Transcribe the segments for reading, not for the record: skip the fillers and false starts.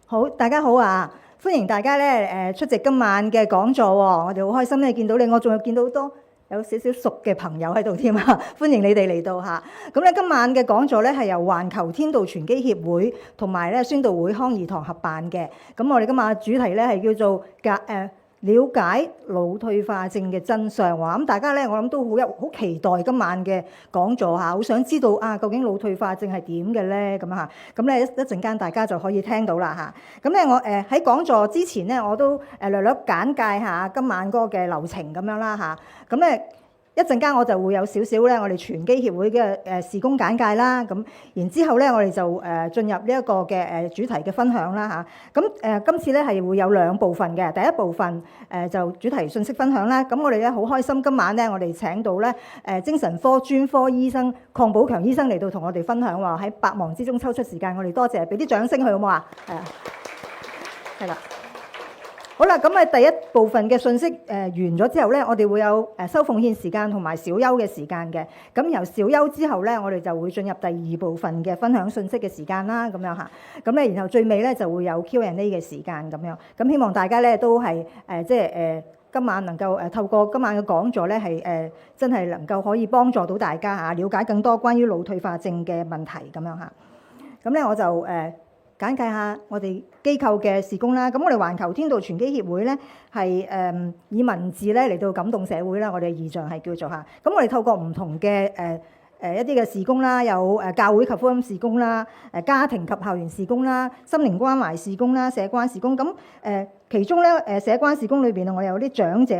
好，大家好啊！歡迎大家咧出席今晚嘅講座喎，我哋好開心咧見到你，我仲有見到好多有少少熟嘅朋友喺度添啊！歡迎你哋嚟到嚇。咁咧今晚嘅講座咧係由環球天道傳基協會同埋咧宣道會康義堂合辦嘅。咁我哋今晚嘅主題咧係叫做了解腦退化症嘅真相喎。咁大家咧我諗都好期待今晚嘅講座嚇，好想知道究竟腦退化症係點嘅咧咁嚇。咁咧一陣間大家就可以聽到啦嚇。咁咧我喺講座之前咧我都略略簡介下今晚嗰個嘅流程咁樣啦嚇。咁咧一陣間我就會有少少咧，我哋傳基協會嘅事工簡介啦。咁然之後咧，我哋就進入呢一個嘅主題嘅分享啦嚇。咁今次咧係會有兩部分嘅。第一部分就主題信息分享啦。咁我哋咧好開心，今晚咧我哋請到咧精神科專科醫生鄺寶強醫生嚟到同我哋分享喎。喺百忙之中抽出時間，我哋多謝，俾啲掌聲佢好唔好啊？係啦。好啦，咁第一部分嘅信息完咗之後咧，我哋會有收奉獻時間同埋小休嘅時間嘅。咁由小休之後咧，我哋就會進入第二部分嘅分享信息嘅時間啦，咁樣嚇。咁咧，然後最尾咧就會有 Q&A 嘅時間咁樣。咁希望大家咧都係今晚能夠透過今晚嘅講座咧係真係能夠可以幫助到大家嚇，了解更多關於腦退化症嘅問題咁樣嚇。咁咧我就簡介下我哋機構嘅事工啦。咁我哋環球天道傳基協會咧係以文字咧嚟到感動社會啦。我哋異象係叫做嚇。咁我哋透過唔同嘅一啲嘅事工啦，有教會及福音事工啦，家庭及校園事工啦，心靈關懷事工啦，社關事工。咁其中咧社關事工裏邊我哋有啲長者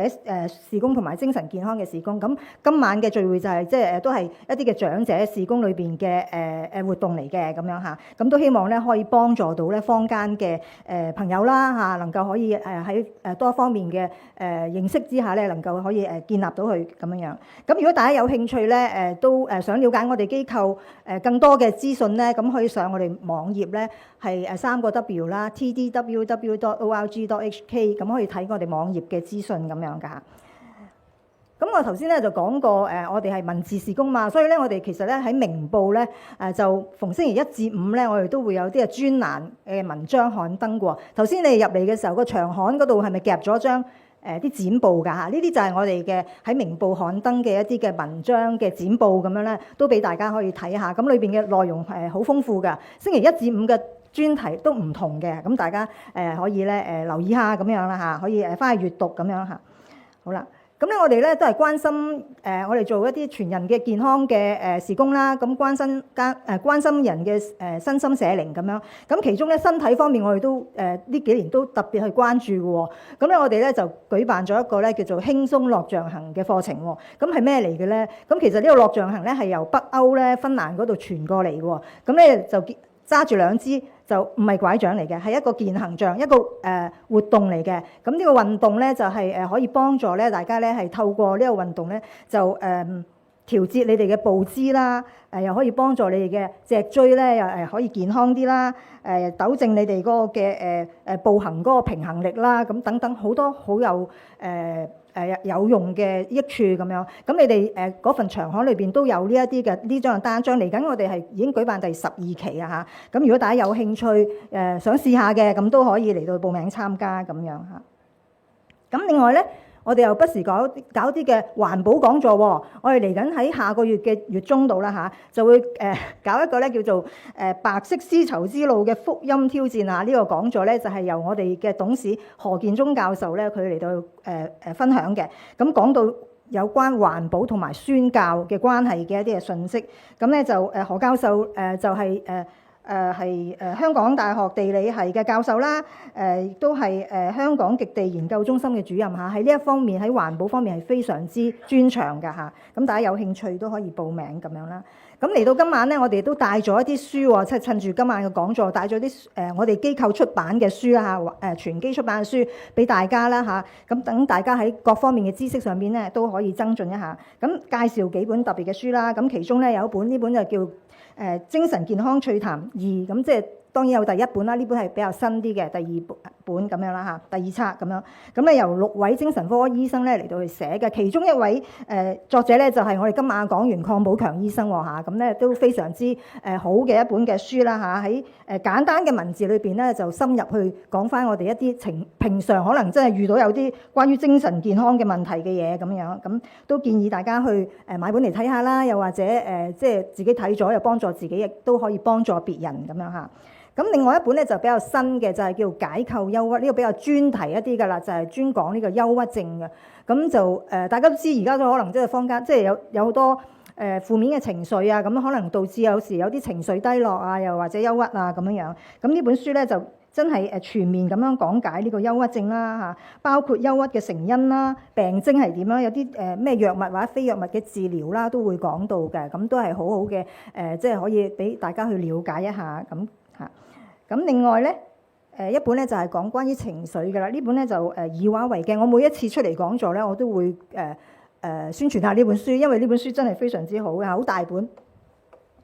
事工同埋精神健康嘅事工。咁今晚嘅聚會就係都係一啲嘅長者事工裏邊嘅活動嚟嘅咁樣嚇。咁都希望咧可以幫助到咧坊間嘅朋友啦嚇，能夠可以喺多方面嘅認識之下咧，能夠可以建立到佢咁樣樣。咁如果大家有興趣咧都想了解我哋機構更多嘅資訊咧，咁可以上我哋網頁咧係3個 W 啦 ，tdww.org.hk， 咁可以睇我哋網頁嘅資訊咁樣㗎。咁我頭先咧就講過我哋係文字事工嘛，所以咧我哋其實咧喺明報咧就逢星期1至5咧，我哋都會有啲專欄嘅文章刊登過。頭先你入嚟嘅時候，個長刊嗰度係咪夾咗張啲剪報㗎嚇？呢啲就係我哋嘅喺明報刊登嘅一啲嘅文章嘅剪報咁樣咧，都俾大家可以睇下。咁裏邊嘅內容係好豐富㗎。星期1至5嘅專題都唔同嘅，咁大家可以咧留意下咁樣啦嚇，可以翻去閱讀咁樣嚇。好啦，咁咧我哋咧都係關心我哋做一啲全人嘅健康嘅事工啦，咁關心人嘅身心社靈咁樣。咁其中咧身體方面我哋都呢幾年都特別去關注嘅喎。咁咧我哋咧就舉辦咗一個咧叫做輕鬆樂象行嘅課程喎。咁係咩嚟嘅咧？咁其實呢個樂象行咧係由北歐咧芬蘭嗰度傳過嚟嘅喎。咁咧就揸住2支就唔係拐杖嚟嘅，係一個健行杖，一個活動嚟嘅。咁呢個運動咧就係可以幫助咧大家咧係透過呢個運動咧就調節你哋嘅步姿啦，又可以幫助你哋嘅脊椎咧又可以健康啲啦，糾正你哋嗰個嘅步行嗰個平衡力啦，咁等等好多好有有用嘅益處咁樣。咁你哋嗰份長刊裏邊都有呢一啲嘅呢張單張。嚟緊我哋係已經舉辦第12期啊嚇。咁如果大家有興趣想試下嘅，咁都可以嚟到報名參加咁樣嚇。咁另外咧，我哋又不時搞啲嘅環保講座喎。我哋嚟緊喺下個月嘅月中度啦嚇，就會搞一個咧叫做白色絲綢之路嘅福音挑戰啊！呢個講座咧就係由我哋嘅董事何建宗教授咧佢嚟到分享嘅。咁講到有關環保同埋宣教嘅關係嘅一啲嘅信息。咁咧就何教授就係香港大學地理系嘅教授啦，亦都係香港極地研究中心嘅主任嚇，喺呢一方面喺環保方面係非常之專長㗎嚇。咁大家有興趣都可以報名咁樣啦。咁嚟到今晚咧，我哋都帶咗一啲書喎，即係趁住今晚嘅講座，帶咗啲我哋機構出版嘅書啦嚇，傳基出版嘅書俾大家啦嚇。咁等大家喺各方面嘅知識上邊咧都可以增進一下。咁介紹幾本特別嘅書啦。咁其中咧有一本呢本就叫精神健康趣談2，咁即係當然有第一本啦，呢本係比較新啲嘅第二本咁樣啦嚇，第二冊咁樣。咁咧由6位精神科醫生咧嚟到去寫嘅，其中一位作者咧就係我哋今晚講員鄺寶強醫生喎嚇，咁咧都非常之好嘅一本嘅書啦嚇，喺簡單嘅文字裏邊咧就深入去講翻我哋一啲平常可能真係遇到有啲關於精神健康嘅問題嘅嘢咁樣，咁都建議大家去買本嚟睇下啦，又或者即係自己睇咗又幫助自己，亦都可以幫助別人咁樣嚇。咁另外一本咧就比較新嘅，就係叫解構憂鬱，呢個比較專題一啲㗎啦，就係專講呢個憂鬱症嘅。咁就大家都知而家都可能即係坊間即係有好多負面嘅情緒啊，咁可能導致有時有啲情緒低落啊，又或者憂鬱啊咁樣樣。咁呢本書咧就真係全面咁樣講解呢個憂鬱症啦嚇，包括憂鬱嘅成因啦、病徵係點樣，有啲咩藥物或者非藥物嘅治療啦，都會講到嘅。咁都係好好嘅即係可以俾大家去了解一下咁嚇。咁另外咧，一本咧就係講關於情緒嘅啦。呢本咧就以話為鏡。我每一次出嚟講座咧，我都會宣傳下呢本書，因為呢本書真係非常之好嘅，好大本。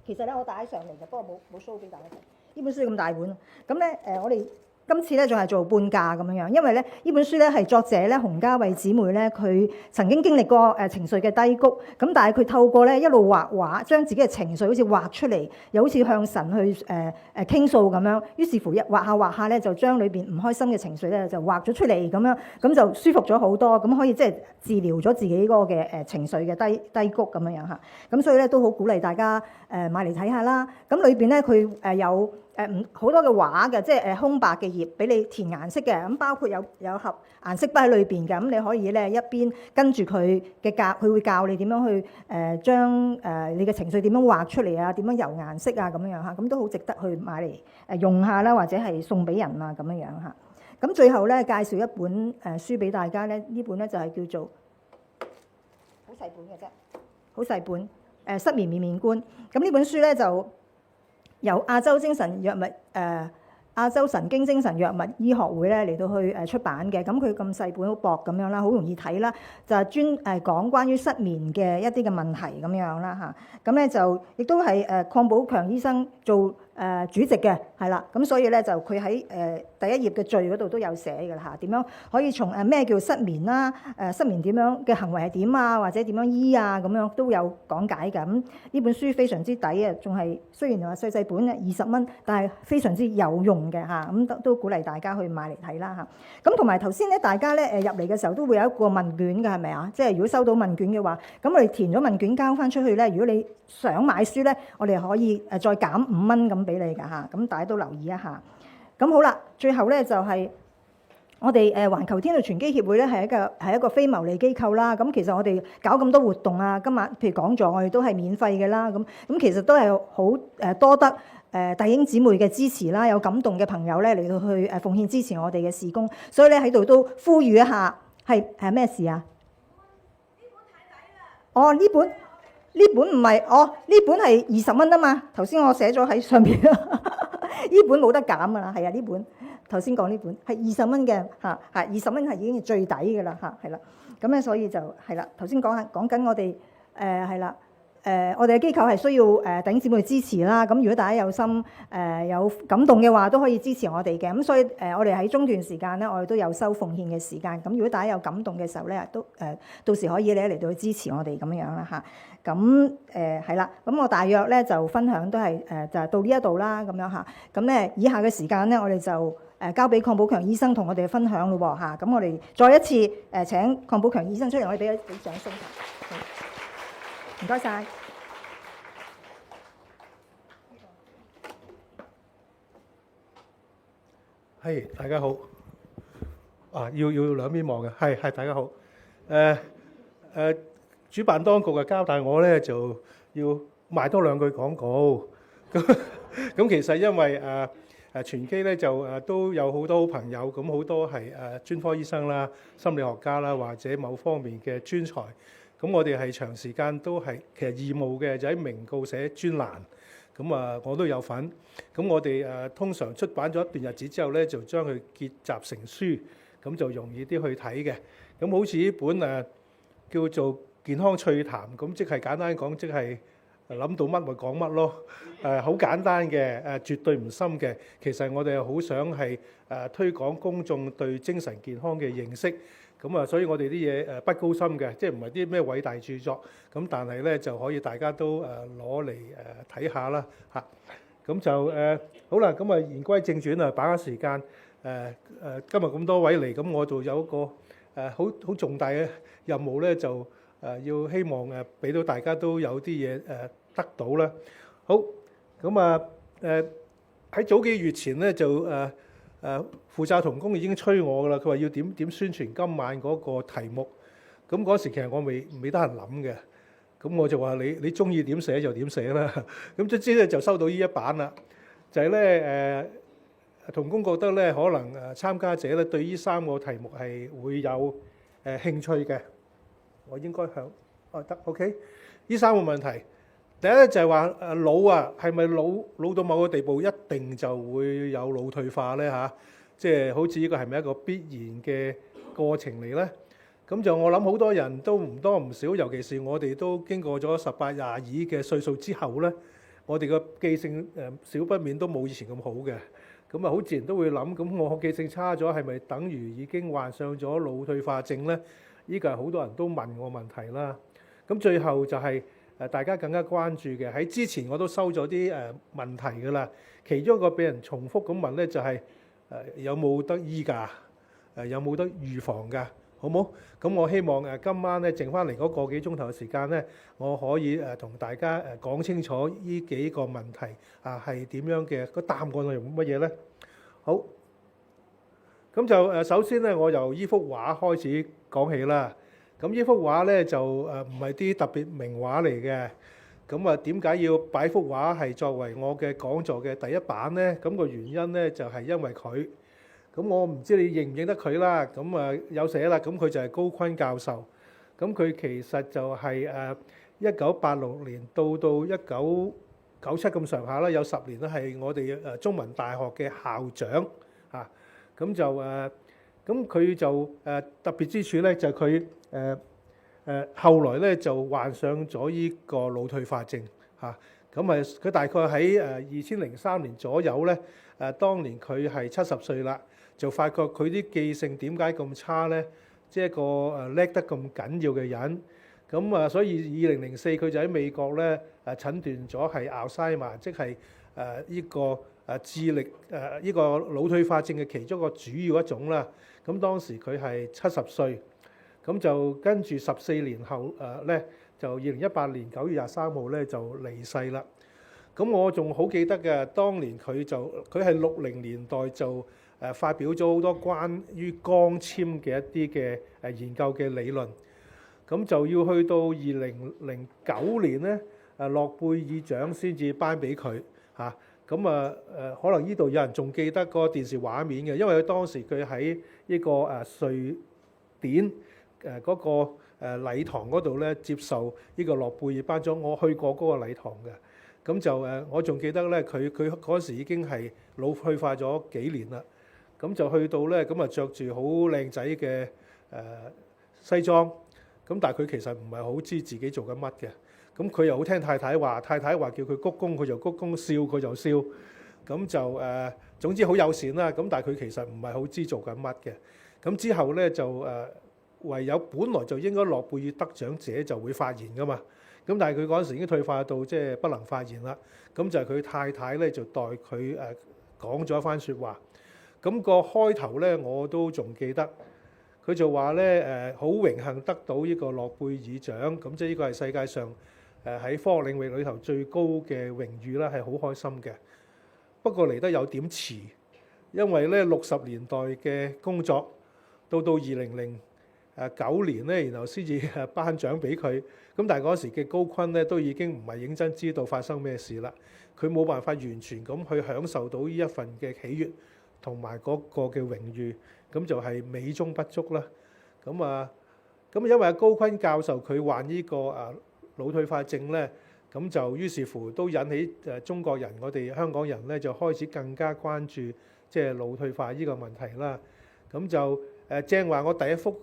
其實咧我帶上嚟嘅，不過冇 show 俾大家睇。呢本書咁大本，咁咧我哋今次咧仲係做半價咁樣樣，因為咧呢本書咧係作者咧洪家慧姊妹咧，佢曾經經歷過情緒嘅低谷，咁但係佢透過咧一路畫畫，將自己嘅情緒好似畫出嚟，又好似向神去傾訴咁樣。於是乎畫下咧，就將裏邊唔開心嘅情緒咧就畫咗出嚟咁樣，咁就舒服咗好多，咁可以即係治療咗自己嗰個嘅情緒嘅低谷咁樣樣嚇。咁所以咧都好鼓勵大家買嚟睇下啦。咁裏邊咧佢有好多嘅畫嘅，即係空白嘅頁俾你填顏色嘅，咁包括有盒顏色筆喺裏邊嘅，咁你可以咧一邊跟住佢嘅佢會教你點樣去將你嘅情緒點樣畫出嚟啊，點樣油顏色啊咁樣樣嚇，咁都好值得去買嚟用下啦，或者係送俾人啊咁樣樣嚇。咁最後咧介紹一本書俾大家咧，呢本咧就係叫做好細本嘅啫，好細本失眠面面觀。咁呢本書咧就由亞洲亞洲神經精神藥物醫學會咧嚟到去出版嘅。咁佢咁細本好薄咁樣啦，好容易睇啦，就係專講關於失眠嘅一啲嘅問題咁樣啦嚇。咁咧就亦都係鄺寶強醫生做主席嘅，係啦。咁所以咧就佢喺第一頁嘅序嗰度都有寫嘅啦嚇，點樣可以從咩叫失眠啦，失眠點樣嘅行為係點啊，或者點樣醫啊，咁樣都有講解嘅。咁呢本書非常之抵啊，仲係雖然話細本20蚊，但係非常之有用嘅嚇。咁都鼓勵大家去買嚟睇啦嚇。咁同埋頭先咧，大家咧入嚟嘅時候都會有一個問卷嘅，係咪啊？即係如果收到問卷嘅話，咁我哋填咗問卷交翻出去咧，如果你想買書咧，我哋可以再減5蚊咁俾你㗎嚇。咁大家都留意一下。咁好啦，最後咧就係我哋環球天道傳基協會咧係一個非牟利機構啦。咁其實我哋搞咁多活動啊，今晚譬如講座，我哋都係免費嘅啦。咁其實都係好多得弟兄姊妹嘅支持啦，有感動嘅朋友咧嚟到去奉獻支持我哋嘅事工。所以咧喺度都呼籲一下，係咩事啊？呢本太抵啦！哦，呢本唔係，呢本係20蚊啊嘛。頭先我寫咗喺上邊啦。呢本冇得減㗎啦，係啊，呢本頭先講呢本係20蚊嘅嚇，係20蚊係已經係最抵㗎啦嚇，係啦。咁咧所以就係啦，頭先講緊我哋係啦。我哋嘅機構係需要弟兄姊妹支持啦。咁如果大家有心有感動嘅話，都可以支持我哋嘅。咁所以我哋喺中段時間咧，我哋都有收奉獻嘅時間。咁如果大家有感動嘅時候咧，都到時可以咧嚟到去支持我哋咁樣啦嚇。咁係啦。咁我大約咧就分享都係就係到呢一度啦咁樣嚇。咁咧以下嘅時間咧，我哋就交俾鄺寶強醫生同我哋分享咯喎嚇。咁我哋再一次請鄺寶強醫生出嚟，我哋俾掌聲。唔該晒。係，大家好。要兩邊望嘅，係大家好。主辦當局嘅交代我咧，就要賣多2句廣告。咁其實因為傳基咧就都有好多朋友，咁好多係專科醫生啦、心理學家啦，或者某方面嘅專才。咁我哋係長時間都係其實義務嘅，就喺明報寫專欄。咁我都有份。咁我哋通常出版咗一段日子之後咧，就將佢結集成書，咁就容易啲去睇嘅。咁好似呢本叫做健康趣談，咁即係簡單講，即係諗到乜咪講乜咯。好簡單嘅，絕對唔深嘅。其實我哋好想係推廣公眾對精神健康嘅認識。咁啊，所以我哋啲嘢不高深嘅，即係唔係啲咩偉大著作。咁但係咧就可以大家都攞嚟睇下啦嚇。咁就好啦。咁啊言歸正傳啊，把握時間。今日咁多位嚟，咁我就有一個好重大嘅任務咧，就要希望俾到大家都有啲嘢得到啦。好，咁喺早幾月前咧就負責同工已經催我噶啦，佢話要點宣傳今晚嗰個題目。咁嗰時其實我未得閒諗嘅，咁我就話你中意點寫就點寫啦。咁卒之咧就收到呢一版啦，就係咧同工覺得咧可能參加者咧對呢3個題目係會有興趣嘅。我應該向得 OK。呢3個問題，第一咧就係話腦係咪老到某個地步一定就會有腦退化咧嚇？即係好似呢個係咪一個必然嘅過程嚟咧？咁就我諗好多人都唔多唔少，尤其是我哋都經過咗18、22嘅歲數之後咧，我哋個記性少不免都冇以前咁好嘅。咁啊好自然都會諗，咁我記性差咗係咪等於已經患上咗腦退化症咧？呢個係好多人都問我問題啦。咁最後就係大家更加關注嘅，喺之前我都收咗啲問題㗎啦。其中一個俾人重複咁問咧，就係有冇得醫㗎？有冇得預防㗎？好冇？咁我希望今晚咧剩翻嚟嗰個幾鐘頭嘅時間咧，我可以同大家講清楚呢幾個問題係點樣嘅，個答案係用乜嘢咧？好，咁就首先咧，我由呢幅畫開始講起啦。咁呢幅畫咧就唔係啲特別名畫嚟嘅。咁點解要擺幅畫係作為我嘅講座嘅第一版咧？咁個原因咧就係因為佢。咁我唔知你認唔認得佢啦。咁有寫啦。咁佢就係高錕教授。咁佢其實就係1986年到1997咁上下啦，有10年咧係我哋中文大學嘅校長嚇。咁就咁佢就特別之處咧，就係佢後來咧就患上咗呢個腦退化症嚇。咁佢大概喺2003年左右咧，當年佢係70歲啦，就發覺佢啲記性點解咁差咧？即係一個叻得咁緊要嘅人。咁所以2004佢就喺美國咧診斷咗係 Alzheimer，即係呢個智力呢個腦退化症嘅其中一個主要一種啦。咁當時佢係70歲，咁就跟住14年後咧，就2018年9月23號咧就離世啦。咁我仲好記得嘅，當年佢係60年代就發表咗好多關於光纖嘅一啲嘅研究嘅理論。咁就要去到2009年咧，諾貝爾獎先至頒俾佢嚇。咁可能呢度有人仲記得個電視畫面嘅，因為佢當時佢喺呢個瑞典嗰個禮堂嗰度咧接受呢個諾貝爾頒獎，我去過嗰個禮堂嘅。咁就我仲記得咧，佢嗰時已經係腦退化咗幾年啦。咁就去到咧，咁着住好靚仔嘅西裝。咁但係佢其實唔係好知自己做緊乜嘅。咁佢又好聽太太話，太太話叫佢鞠躬，佢就鞠躬；笑佢就笑。咁就總之好友善啦。咁但係佢其實唔係好知做緊乜嘅。咁之後咧就唯有本來就應該諾貝爾得獎者就會發言噶嘛。咁但係佢嗰陣時已經退化到即係不能發言啦。咁就係佢太太咧就代佢講咗一番説話。咁個開頭咧我都仲記得。佢就話咧好榮幸得到呢個諾貝爾獎，咁即係呢個係世界上喺科學領域裏頭最高嘅榮譽啦，係好開心嘅。不過嚟得有點遲，因為咧60年代嘅工作到2009年咧，然後先至頒獎俾佢。咁但係嗰時嘅高錕咧都已經唔係認真知道發生咩事啦，佢冇辦法完全咁去享受到呢一份嘅喜悅同埋嗰個嘅榮譽。咁就係美中不足啦。咁因為高錕教授佢患呢個腦退化症咧，咁就於是乎都引起中國人，我哋香港人咧就開始更加關注即係腦退化呢個問題啦。咁就正話我第一幅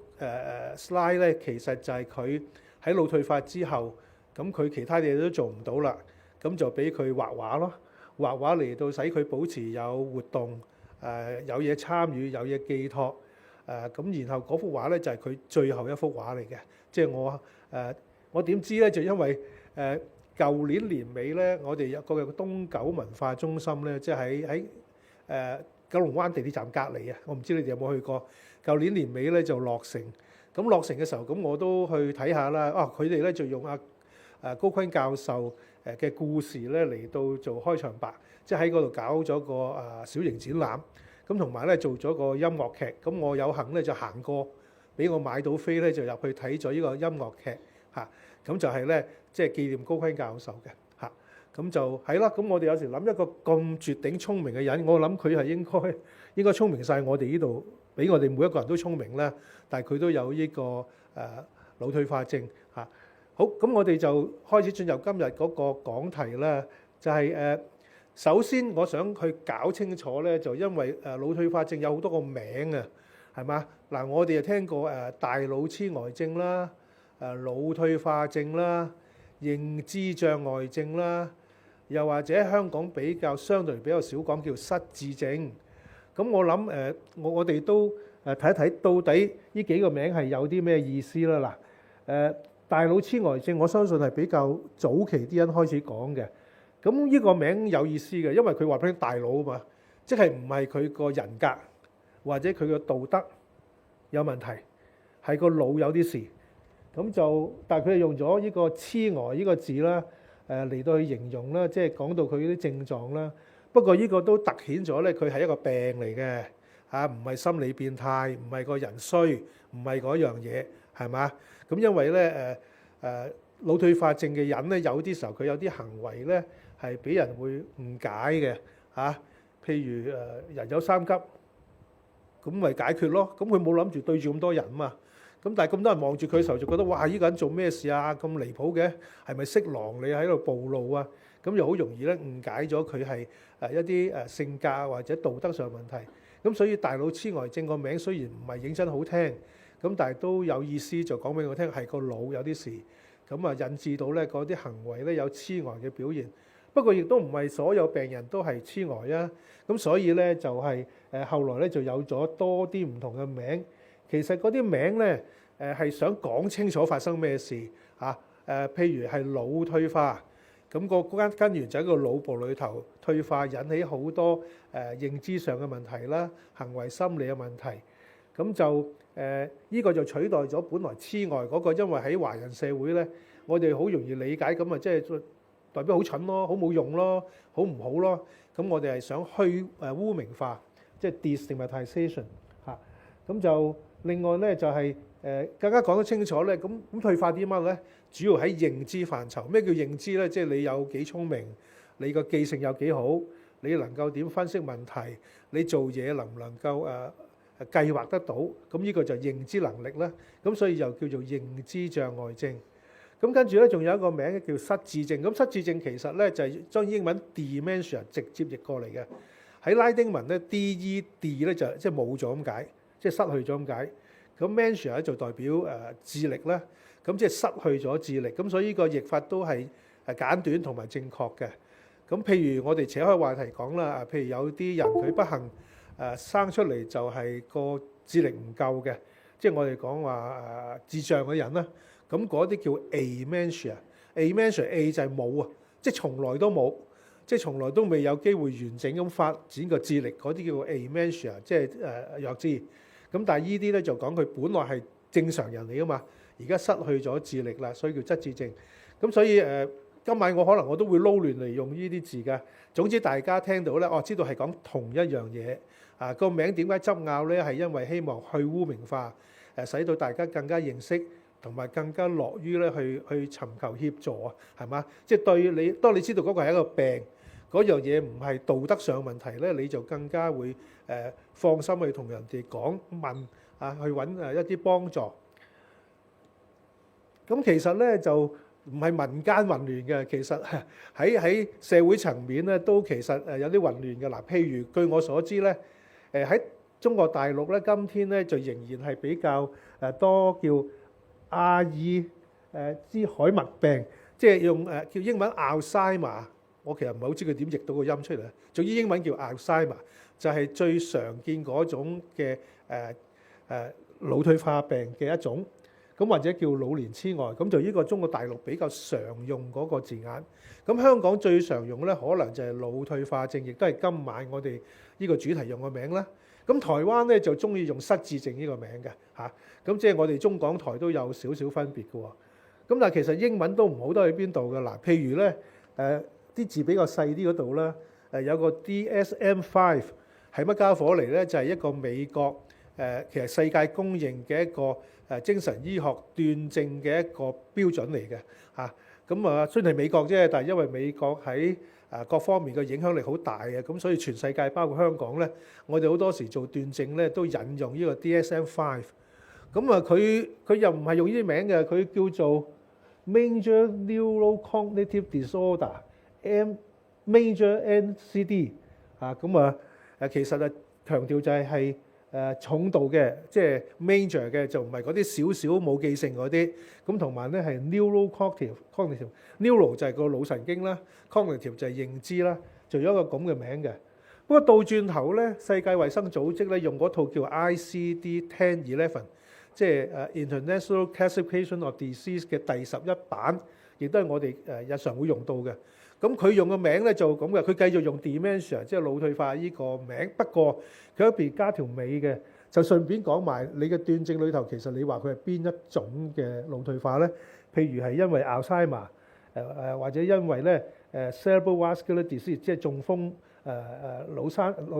slide咧，其實就係佢喺腦退化之後咁佢其他嘢都做唔到啦，咁就俾佢畫畫咯，畫畫嚟到使佢保持有活動，有嘢參與，有嘢寄託，咁然後嗰幅畫咧就係佢最後一幅畫嚟嘅。即係我點知咧？就因為舊年年尾咧，我哋有個東九文化中心咧，即係喺九龍灣地鐵站隔離啊。我唔知你哋有冇去過？舊年年尾咧就落成，咁落成嘅時候，咁我都去睇下啦。佢哋咧就用高坤教授嘅故事咧嚟到做開場白，即係喺嗰度搞咗個小型展覽，咁同埋咧做咗個音樂劇。咁我有幸咧就行過，俾我買到飛咧就入去睇咗呢個音樂劇嚇。咁就係咧即係紀念高坤教授嘅嚇。咁就係啦。咁我哋有時諗一個咁絕頂聰明嘅人，我諗佢係應該聰明晒我哋呢度，比我哋每一個人都聰明啦。但係佢都有呢個腦退化症嚇。好，咁我哋就開始進入今日嗰個講題啦。就係首先我想去搞清楚咧，就因為腦退化症有好多個名啊，係嘛？嗱，我哋就聽過大腦痴呆症啦、腦退化症啦、認知障礙症啦，又或者香港相對比較少講叫失智症。咁我諗我哋都睇一睇到底呢幾個名係有啲咩意思啦。嗱，大腦痴呆症我相信係比較早期啲人開始講嘅。咁呢個名有意思嘅，因為佢話俾你大腦啊嘛，即係唔係佢個人格或者佢個道德有問題，係個腦有啲事。咁就但係佢係用咗呢個痴呆呢個字啦，嚟到去形容啦，即係講到佢啲症狀啦。不過呢個都突顯咗咧，佢係一個病嚟嘅嚇，唔係心理變態，唔係個人衰，唔係嗰樣嘢，係嘛？咁因為咧腦退化症嘅人咧，有啲時候佢有啲行為咧係俾人會誤解嘅嚇。譬如人有三急，咁咪解決咯。咁佢冇諗住對住咁多人嘛。咁但係咁多人望住佢嘅時候，就覺得哇！呢個人做咩事啊？咁離譜嘅，係咪色狼？你喺度暴露啊？咁又好容易咧誤解咗佢係一啲性格或者道德上問題。咁所以大腦痴呆症個名雖然唔係認真好聽，咁但係都有意思，就講俾我聽係個腦有啲事，咁引致到咧嗰啲行為咧有痴呆嘅表現。不過亦都唔係所有病人都係痴呆啊。咁所以咧就係後來咧就有咗多啲唔同嘅名。其實嗰啲名咧係想講清楚發生咩事嚇。譬如係腦退化，咁個根源就喺個腦部裏頭退化，引起好多認知上嘅問題啦，行為心理嘅問題。咁就呢個就取代咗本來痴呆嗰個，因為喺華人社會咧，我哋好容易理解咁啊，即係代表好蠢咯，好冇用咯，好唔好咯。咁我哋係想污名化，即係 destigmatization 嚇。咁就另外咧就係更加講得清楚咧，咁退化啲乜咧？主要喺認知範疇。咩叫認知咧？即係你有幾聰明，你個記性有幾好，你能夠點分析問題，你做嘢能唔能夠計劃得到？咁呢個就認知能力啦。咁所以就叫做認知障礙症。咁跟住咧仲有一個名叫失智症。咁失智症其實咧就係將英文 dementia 直接譯過嚟嘅。喺拉丁文咧 D-E-D 咧就即係冇咗咁解，即係失去咗咁解。咁 mentia 咧就代表智力啦，咁即係失去咗智力。咁所以呢個譯法都係簡短同埋正確嘅。咁譬如我哋扯開話題講啦，譬如有啲人佢不幸生出嚟就係個智力唔夠嘅，即係我哋講話智障嘅人啦。咁嗰啲叫 amentia，amentia A 就係冇啊，即係從來都冇，即係從來都未有機會完整咁發展個智力，嗰啲叫 amentia，即係弱智。咁但係依啲咧就講佢本來係正常人嚟噶嘛，而家失去咗智力啦，所以叫失智症。咁所以今晚我可能都會撈亂嚟用呢啲字㗎。總之大家聽到咧，知道係講同一樣嘢。個名點解執拗咧？係因為希望去污名化，使到大家更加認識，同埋更加樂於咧去尋求協助啊，係嘛？即係對你，當你知道嗰個係一個病，嗰樣嘢唔係道德上問題咧，你就更加會放心去同人哋講問去揾一啲幫助。咁其實咧就唔係民間混亂嘅，其實喺社會層面咧都其實有啲混亂嘅。嗱，譬如據我所知咧，喺中國大陸咧，今天咧就仍然係比較多叫阿爾茲海默病，即係用叫英文 Alzheimer， 我其實唔係好知佢點譯到個音出嚟。總之英文叫 Alzheimer， 就係最常見嗰種嘅腦退化病嘅一種，咁或者叫老年痴呆，咁就呢個中國大陸比較常用嗰個字眼。咁香港最常用咧，可能就係腦退化症，亦都係今晚我哋呢個主題用嘅名啦。咁台灣咧就中意用失智症呢個名嘅嚇，咁即係我哋中港台都有少少分別嘅喎。咁但係其實英文都唔好得去邊度嘅嗱，譬如咧啲字比較細啲嗰度啦，有個 DSM-5係乜家伙嚟咧？就係一個美國其實世界公認嘅一個精神醫學斷症嘅一個標準嚟嘅嚇。咁雖然係美國啫，但係因為美國喺各方面嘅影響力好大嘅，咁所以全世界包括香港咧，我哋好多時做斷症咧都引用呢個 DSM-5。咁佢又唔係用呢啲名嘅，佢叫做 Major Neurocognitive Disorder，Major NCD 咁其實強調就係重度嘅，即係 major 嘅，就唔係嗰啲少少冇記性嗰啲。咁同埋咧係 neurocognitive，neuro 就係個腦神經啦 ，cognitive 就係認知啦，就有一個咁嘅名嘅。不過倒轉頭咧，世界衛生組織咧用嗰套叫 ICD-10-11，即係International Classification of Disease 嘅第11版，亦都係我哋日常會用到嘅。咁佢用嘅名咧就咁嘅，佢繼續用 dementia， 即係腦退化呢個名。不過佢一邊加條尾嘅，就順便講埋你嘅斷症裏頭，其實你話佢係邊一種嘅腦退化咧？譬如係因為 Alzheimer，或者因為咧cerebral vascular disease， 即係中風腦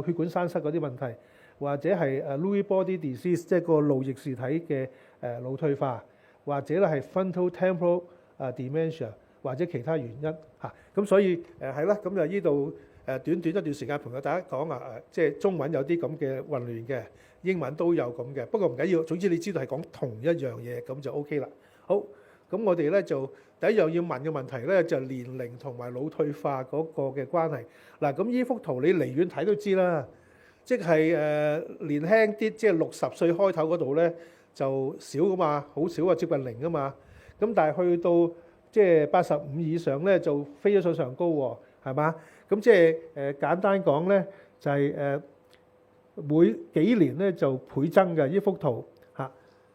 血管栓塞嗰啲問題，或者係Lewy body disease， 即係個腦液視體嘅腦退化，或者咧係 frontotemporal dementia， 或者其他原因嚇。咁所以係啦，咁就呢度短短一段時間同大家講即係中文有啲咁嘅混亂嘅，英文都有咁嘅。不過唔緊要，總之你知道係講同一樣嘢，咁就 OK 啦。好，咁我哋咧就第一樣要問嘅問題咧，就係年齡同埋腦退化嗰個嘅關係。嗱，咁呢幅圖你離遠睇都知啦，即係年輕啲，即係60歲開頭嗰度咧就少噶嘛，好少啊，接近0噶嘛。咁但係去到即係85以上咧，就飛咗上高喎，係嘛？咁即係簡單講咧，就係每幾年咧就倍增嘅呢幅圖嚇。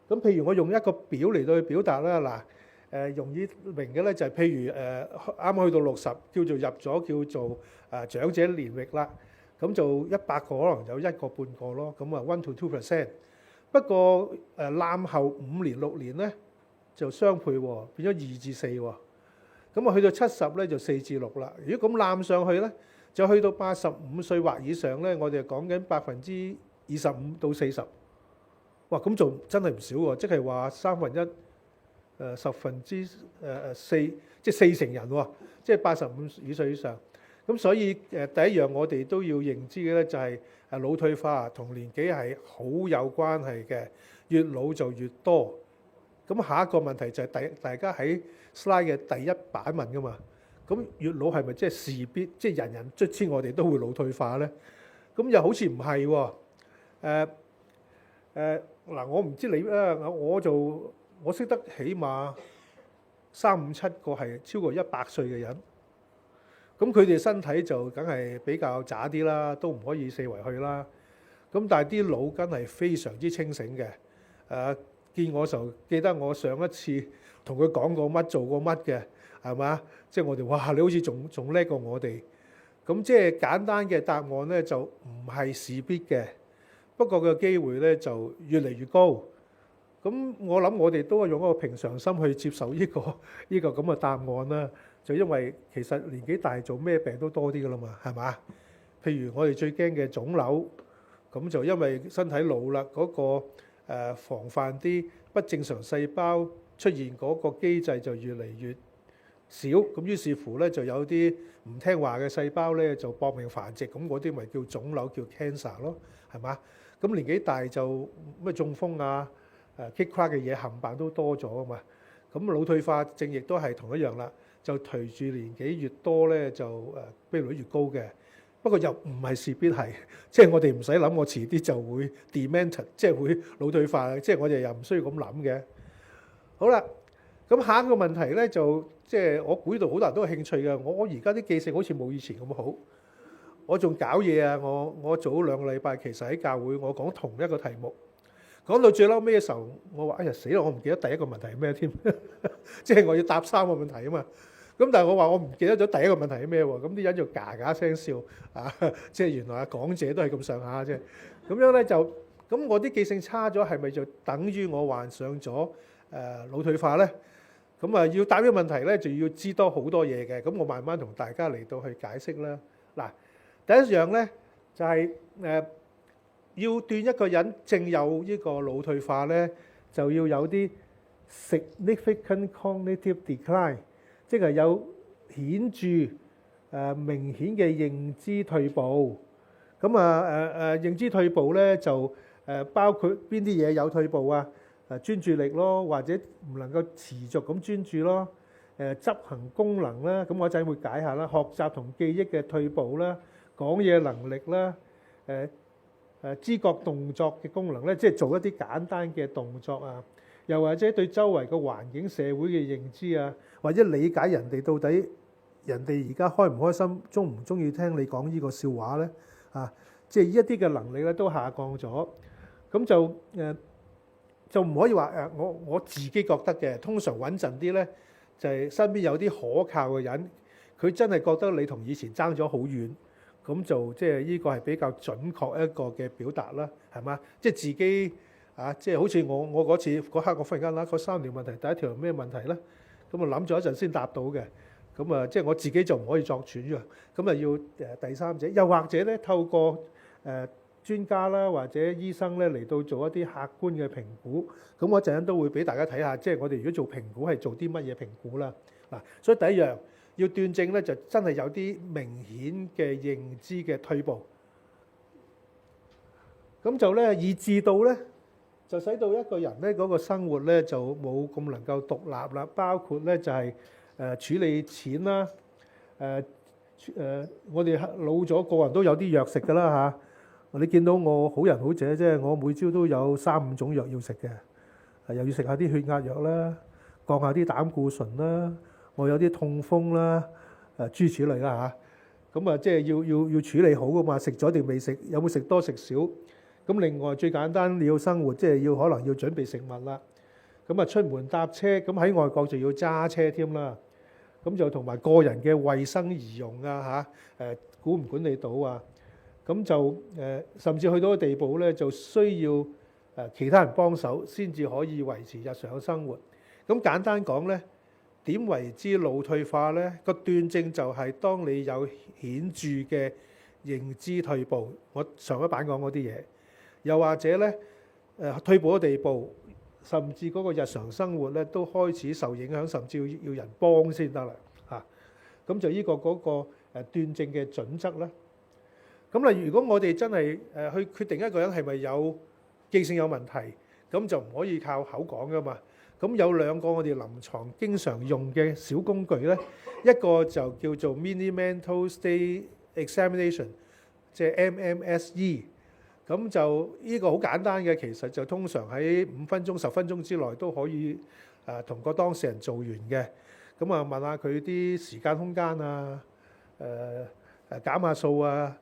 咁譬如我用一個表嚟到去表達啦，嗱容易明嘅咧就係譬如啱啱去到60，叫做入咗叫做長者年域啦，咁就100個可能有1個半個咯，咁1 to 2%。不過攬後5年6年咧，就雙倍喎，變咗2至4喎。咁去到70咧就4至6啦。如果咁攬上去咧，就去到85歲或以上咧，我哋講緊25%到40%。哇，咁就真係唔少喎，即係話1/3，10%即係4成人喎，即係85歲以上。咁所以第一樣我哋都要認知嘅咧，就係腦退化同年紀係好有關係嘅，越老就越多。咁下一個問題就係大家喺 slide 嘅第一版問噶嘛，咁越老係咪即係事必即係人人卒之我哋都會腦退化咧？咁又好似唔係喎。嗱，我唔知你我識得起碼3、5、7個係超過100歲嘅人，咁佢哋身體就梗係比較渣啲啦，都唔可以四圍去啦。咁但係啲腦筋係非常之清醒嘅。見我就記得我上一次同佢講過乜做過乜嘅，係嘛？即係我哋哇，你好似仲叻過我哋。咁即係簡單嘅答案咧，就唔係事必嘅。不過個機會咧就越嚟越高。咁我諗我哋都係用一個平常心去接受呢個咁嘅答案啦。就因為其實年紀大做咩病都多啲噶啦嘛，係嘛？譬如我哋最驚嘅腫瘤，咁就因為身體老啦，嗰個防範啲不正常細胞出現嗰個機制就越嚟越少，咁於是乎咧就有啲唔聽話嘅細胞咧就搏命繁殖，咁嗰啲咪叫腫瘤，叫 cancer 咯，係嘛？咁年紀大就咩中風啊、kick crack 嘅嘢冚唪唥都多咗啊嘛。咁腦退化症亦都係同一樣啦，就隨住年紀越多咧就比率越高嘅。不過又唔係事必係，即係我哋唔使諗，我遲啲就會 demented，即係會腦退化，即係我哋又唔需要咁諗嘅。好啦，咁下一個問題咧就即係我估呢度好多人都有興趣嘅。我而家啲記性好似冇以前咁好，我仲搞嘢啊！我早2個禮拜其實喺教會我講同一個題目，講到最嬲尾嘅時候，我話哎呀死啦！我唔記得第一個問題係咩添，即係我要答3個問題啊嘛。咁但係我話我唔記得咗第一個問題係咩喎？咁啲人就嘎嘎聲笑啊！即係原來講者都係咁上下啫。咁樣咧就咁我啲記性差咗，係咪就等於我患上咗腦退化咧？咁啊，要答呢個問題咧，就要知多好多嘢嘅。咁我慢慢同大家嚟到去解釋啦。嗱，第一樣咧就係要斷一個人正有呢個腦退化咧，就要有啲 significant cognitive decline， 即係有顯著明顯嘅認知退步。咁認知退步咧就包括邊啲嘢有退步啊？專注力咯，或者唔能夠持續咁專注咯。執行功能啦，咁我陣會解下啦。學習同記憶嘅退步啦，講嘢能力啦，知覺動作嘅功能咧，即係做一啲簡單嘅動作啊，又或者對周圍嘅環境、社會嘅認知啊，或者理解人哋到底人哋而家開唔開心，中唔中意聽你講呢個笑話咧？啊，即係呢一啲嘅能力咧都下降咗，咁就唔可以話我自己覺得嘅，通常穩陣啲咧，就係身邊有啲可靠嘅人，佢真係覺得你同以前爭咗好遠，咁就即係呢個係比較準確一個嘅表達啦，係嘛？即係自己啊，即係好似我嗰次嗰刻，我忽然間諗嗰3條問題，第一條係咩問題咧？咁啊諗咗一陣先答到嘅，咁啊即係我自己就唔可以作主㗎，咁啊要第三者，又或者咧透過專家啦，或者醫生咧嚟到做一啲客觀嘅評估，咁我陣間都會俾大家睇下，即係我哋如果做評估係做啲乜嘢評估啦。嗱，所以第一樣要斷症咧，就真係有啲明顯嘅認知嘅退步，咁就咧以致到咧就使到一個人咧嗰個生活咧就冇咁能夠獨立啦，包括咧就係處理錢啦，我哋老咗個人都有啲藥食㗎啦嚇。你見到我好人好姐啫，我每朝都有3-5種藥要食嘅，又要食下啲血壓藥啦，降下啲膽固醇啦，我有啲痛風啦，諸如此類啦嚇。咁即係要處理好噶嘛，食咗定未食，有冇食多食少？咁另外最簡單你要生活，即係可能要準備食物啦。咁出門搭車，咁喺外國就要揸車添啦。咁就同埋個人嘅衛生儀容啊嚇，管唔管理到啊？咁就甚至去到個地步咧，就需要其他人幫手先至可以維持日常嘅生活。咁簡單講咧，點為之腦退化咧？個斷症就係當你有顯著嘅認知退步，我上一版講嗰啲嘢，又或者咧退步嘅地步，甚至嗰個日常生活咧都開始受影響，甚至要人幫先得啦嚇。咁就呢個嗰個斷症嘅準則咧。咁如果我哋真係去決定一個人係咪有記性有問題，咁就唔可以靠口講噶嘛。咁有2個我哋臨床經常用嘅小工具咧，一個就叫做 Mini Mental State Examination， 即係 MMSE。咁就呢個好簡單嘅，其實就通常喺5分鐘、10分鐘之內都可以同個當事人做完嘅。咁問下佢啲時間空間啊，減下數啊。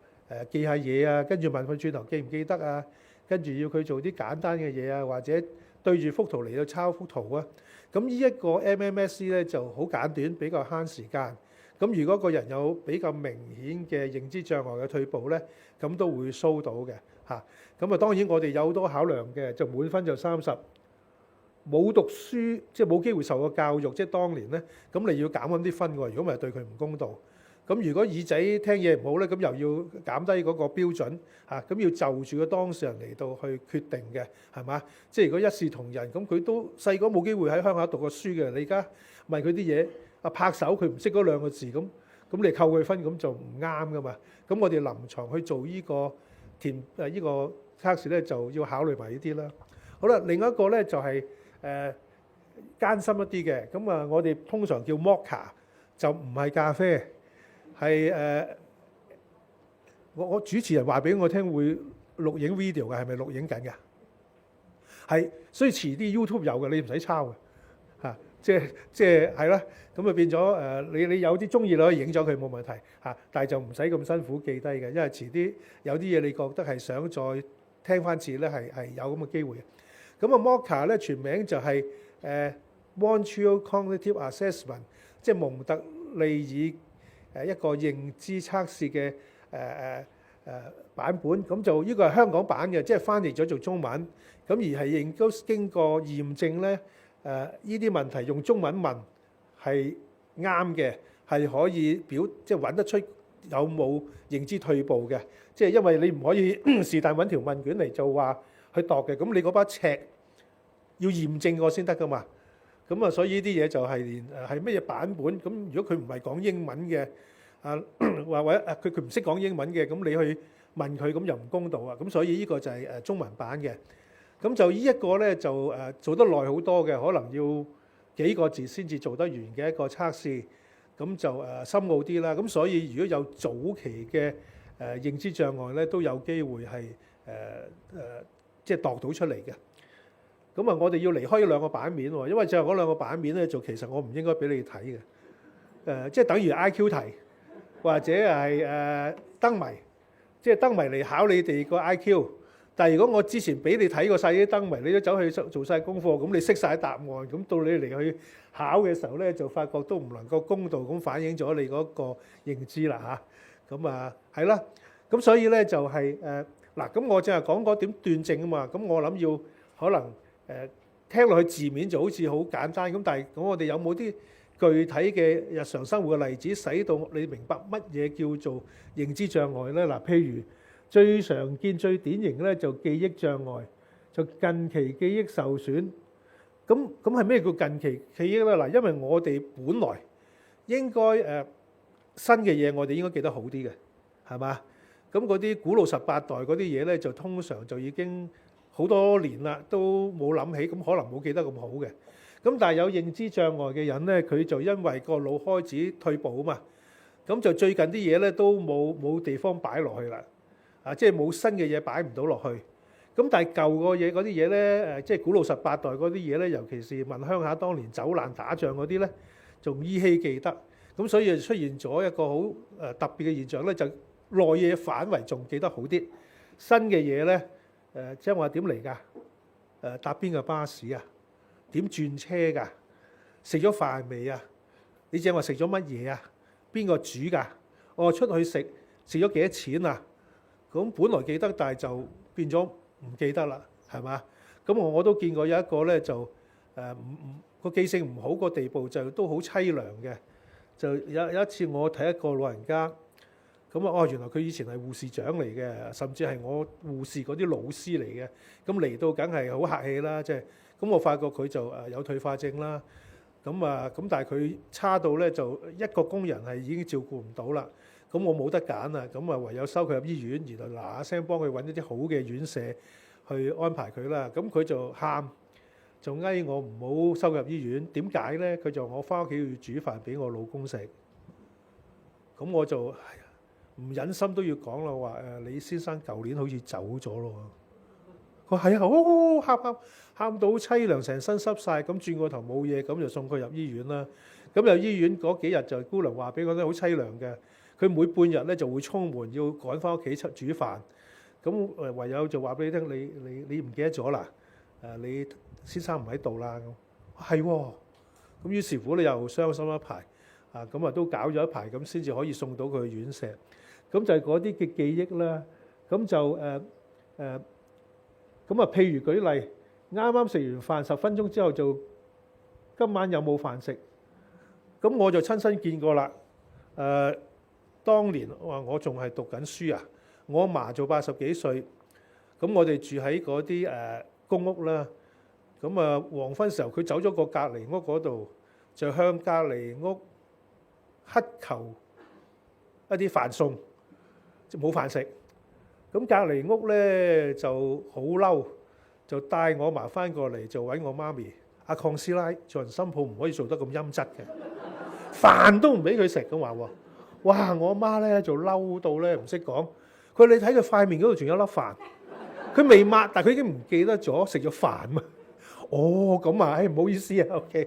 記下嘢啊，跟住問佢轉頭記唔記得啊，跟住要佢做啲簡單嘅嘢啊，或者對住幅圖嚟到抄幅圖啊。咁呢一個 MMSE 咧就好簡短，比較慳時間。咁如果個人有比較明顯嘅認知障礙嘅退步咧，咁都會蘇到嘅嚇。咁當然我哋有好多考量嘅，就滿分就30，冇讀書即係冇機會受過教育，即係當年咧，咁你要減咁啲分喎。如果唔係對佢唔公道。咁如果耳仔聽嘢唔好咧，咁又要減低嗰個標準嚇，咁要就住個當事人嚟到去決定嘅，係嘛？即係如果一視同仁，咁佢都細個冇機會喺鄉下讀過書嘅，你而家問佢啲嘢，拍手佢唔識嗰2個字，咁你扣佢分，咁就唔啱噶嘛。咁我哋臨床去做呢個呢個測試咧，就要考慮埋呢啲啦。好啦，另一個咧就係艱深一啲嘅，咁我哋通常叫 Mocha， 就唔係咖啡。係我主持人話俾我聽會錄影 video 嘅，係咪錄影緊㗎？係，所以遲啲 YouTube 有嘅，你唔使抄嘅嚇。即係係啦。咁啊變咗你有啲中意你可以影咗佢冇問題嚇，但係就唔使咁辛苦記低嘅，因為遲啲有啲嘢你覺得係想再聽翻次咧，係有咁嘅機會嘅。咁啊 MOCA 咧全名就係Montreal Cognitive Assessment， 即係蒙特利爾一個認知測試嘅版本。咁就呢個係香港版嘅，即係翻譯咗做中文。咁而係亦都經過驗證咧，呢啲問題用中文問係啱嘅，係可以即係揾得出有冇認知退步嘅。即係因為你唔可以是但揾條問卷嚟就話去度嘅，咁你嗰把尺要驗證過先得噶嘛。咁啊，所以呢啲嘢就係連係乜嘢版本咁。如果佢唔係講英文嘅或者佢唔識講英文嘅，咁你去問佢咁又唔公道啊。咁所以呢個就係中文版嘅。咁就呢一個咧就做得耐好多嘅，可能要幾個字先至做得完嘅一個測試。咁就深奧啲啦。咁所以如果有早期嘅認知障礙咧，都有機會係即係度到出嚟嘅。咁啊，我哋要離開呢兩個版面喎，因為就係嗰兩個版面咧，就其實我唔應該俾你睇嘅。即係等於 IQ 題或者係燈謎，即係燈謎嚟考你哋個 IQ。但係如果我之前俾你睇過晒啲燈謎，你都走去做晒功課，咁你識晒答案，咁到你嚟去考嘅時候咧，就發覺都唔能夠公道咁反映咗你嗰個認知啦嚇。咁係啦，咁所以咧就係嗱，咁我淨係講嗰點斷症啊嘛。咁我諗要可能聽落去字面就好似好簡單咁，但係咁我哋有冇啲具體嘅日常生活嘅例子，使到你明白乜嘢叫做認知障礙咧？嗱，譬如最常見、最典型咧就記憶障礙，就近期記憶受損。咁係咩叫近期記憶咧？嗱，因為我哋本來應該新嘅嘢，我哋應該記得好啲嘅，係嘛？咁嗰啲古老18代嗰啲嘢咧，就通常就已經好多年啦，都冇諗起，咁可能冇記得咁好嘅。咁但係有認知障礙嘅人咧，佢就因為個腦開始退步啊嘛，咁就最近啲嘢咧都冇地方擺落去啦。即係冇新嘅嘢擺唔到落去。咁但係舊個嘢嗰啲嘢咧，即係古老18代嗰啲嘢咧，尤其是問鄉下當年走難打仗嗰啲咧，仲依稀記得。咁所以就出現咗一個好特別嘅現象咧，就耐嘢反為仲記得好啲。新嘅嘢咧，即係話點嚟㗎？搭邊個巴士啊？點轉車㗎？食咗飯未啊？你正話食咗乜嘢啊？邊個煮㗎？我出去食咗幾多錢啊？咁本來記得，但係就變咗唔記得啦，係嘛？咁我都見過有一個咧，就個記性唔好個地步，就都好凄涼嘅。就有一次我睇一個老人家，咁原來佢以前係護士長嚟嘅，甚至係我護士嗰啲老師嚟嘅。咁嚟到梗係好客氣啦，即係咁我發覺佢就有退化症啦。咁但係佢差到咧，就一個工人係已經照顧唔到啦。咁我冇得揀啊，咁唯有收佢入醫院，然後嗱嗱聲幫佢揾一啲好嘅院舍去安排佢啦。咁佢就喊，就嗌我唔好收佢入醫院。點解咧？佢就我翻屋企要煮飯俾我老公食。咁我就唔忍心都要講啦，話你先生舊年好似走咗咯。佢係啊，喊到好凄涼，成身濕晒。咁轉個頭冇嘢，咁就送佢入醫院啦。咁入醫院嗰幾日就姑娘話俾我聽，好凄涼嘅。佢每半日咧就會衝門，要趕翻屋企煮飯。咁唯有就話俾你聽，你唔記得咗啦？你先生唔喺度啦。咁係喎。咁於是乎你又傷心一排。咁都搞咗一排，咁先至可以送到佢去院舍。咁就係嗰啲嘅記憶啦。咁就譬如舉例，啱啱食完飯10分鐘之後就今晚有冇飯食？咁我就親身見過啦。當年我仲係讀緊書啊，我阿嫲做80幾歲，咁我哋住喺嗰啲公屋啦。咁黃昏時候佢走咗個隔離屋嗰度，就向隔離屋乞求一啲飯餸，即冇飯食。咁隔離屋咧就好嬲，就帶我嫲翻過嚟，就揾我媽咪阿鄺師奶做人心抱，唔可以做得咁陰質嘅，飯都唔俾佢食咁話喎。哇！我阿媽咧就嬲到咧唔識講，佢你睇佢塊面嗰度仲有粒飯，佢未抹，但係佢已經唔記得咗食咗飯嘛。哦咁啊，唔好意思啊 ，OK。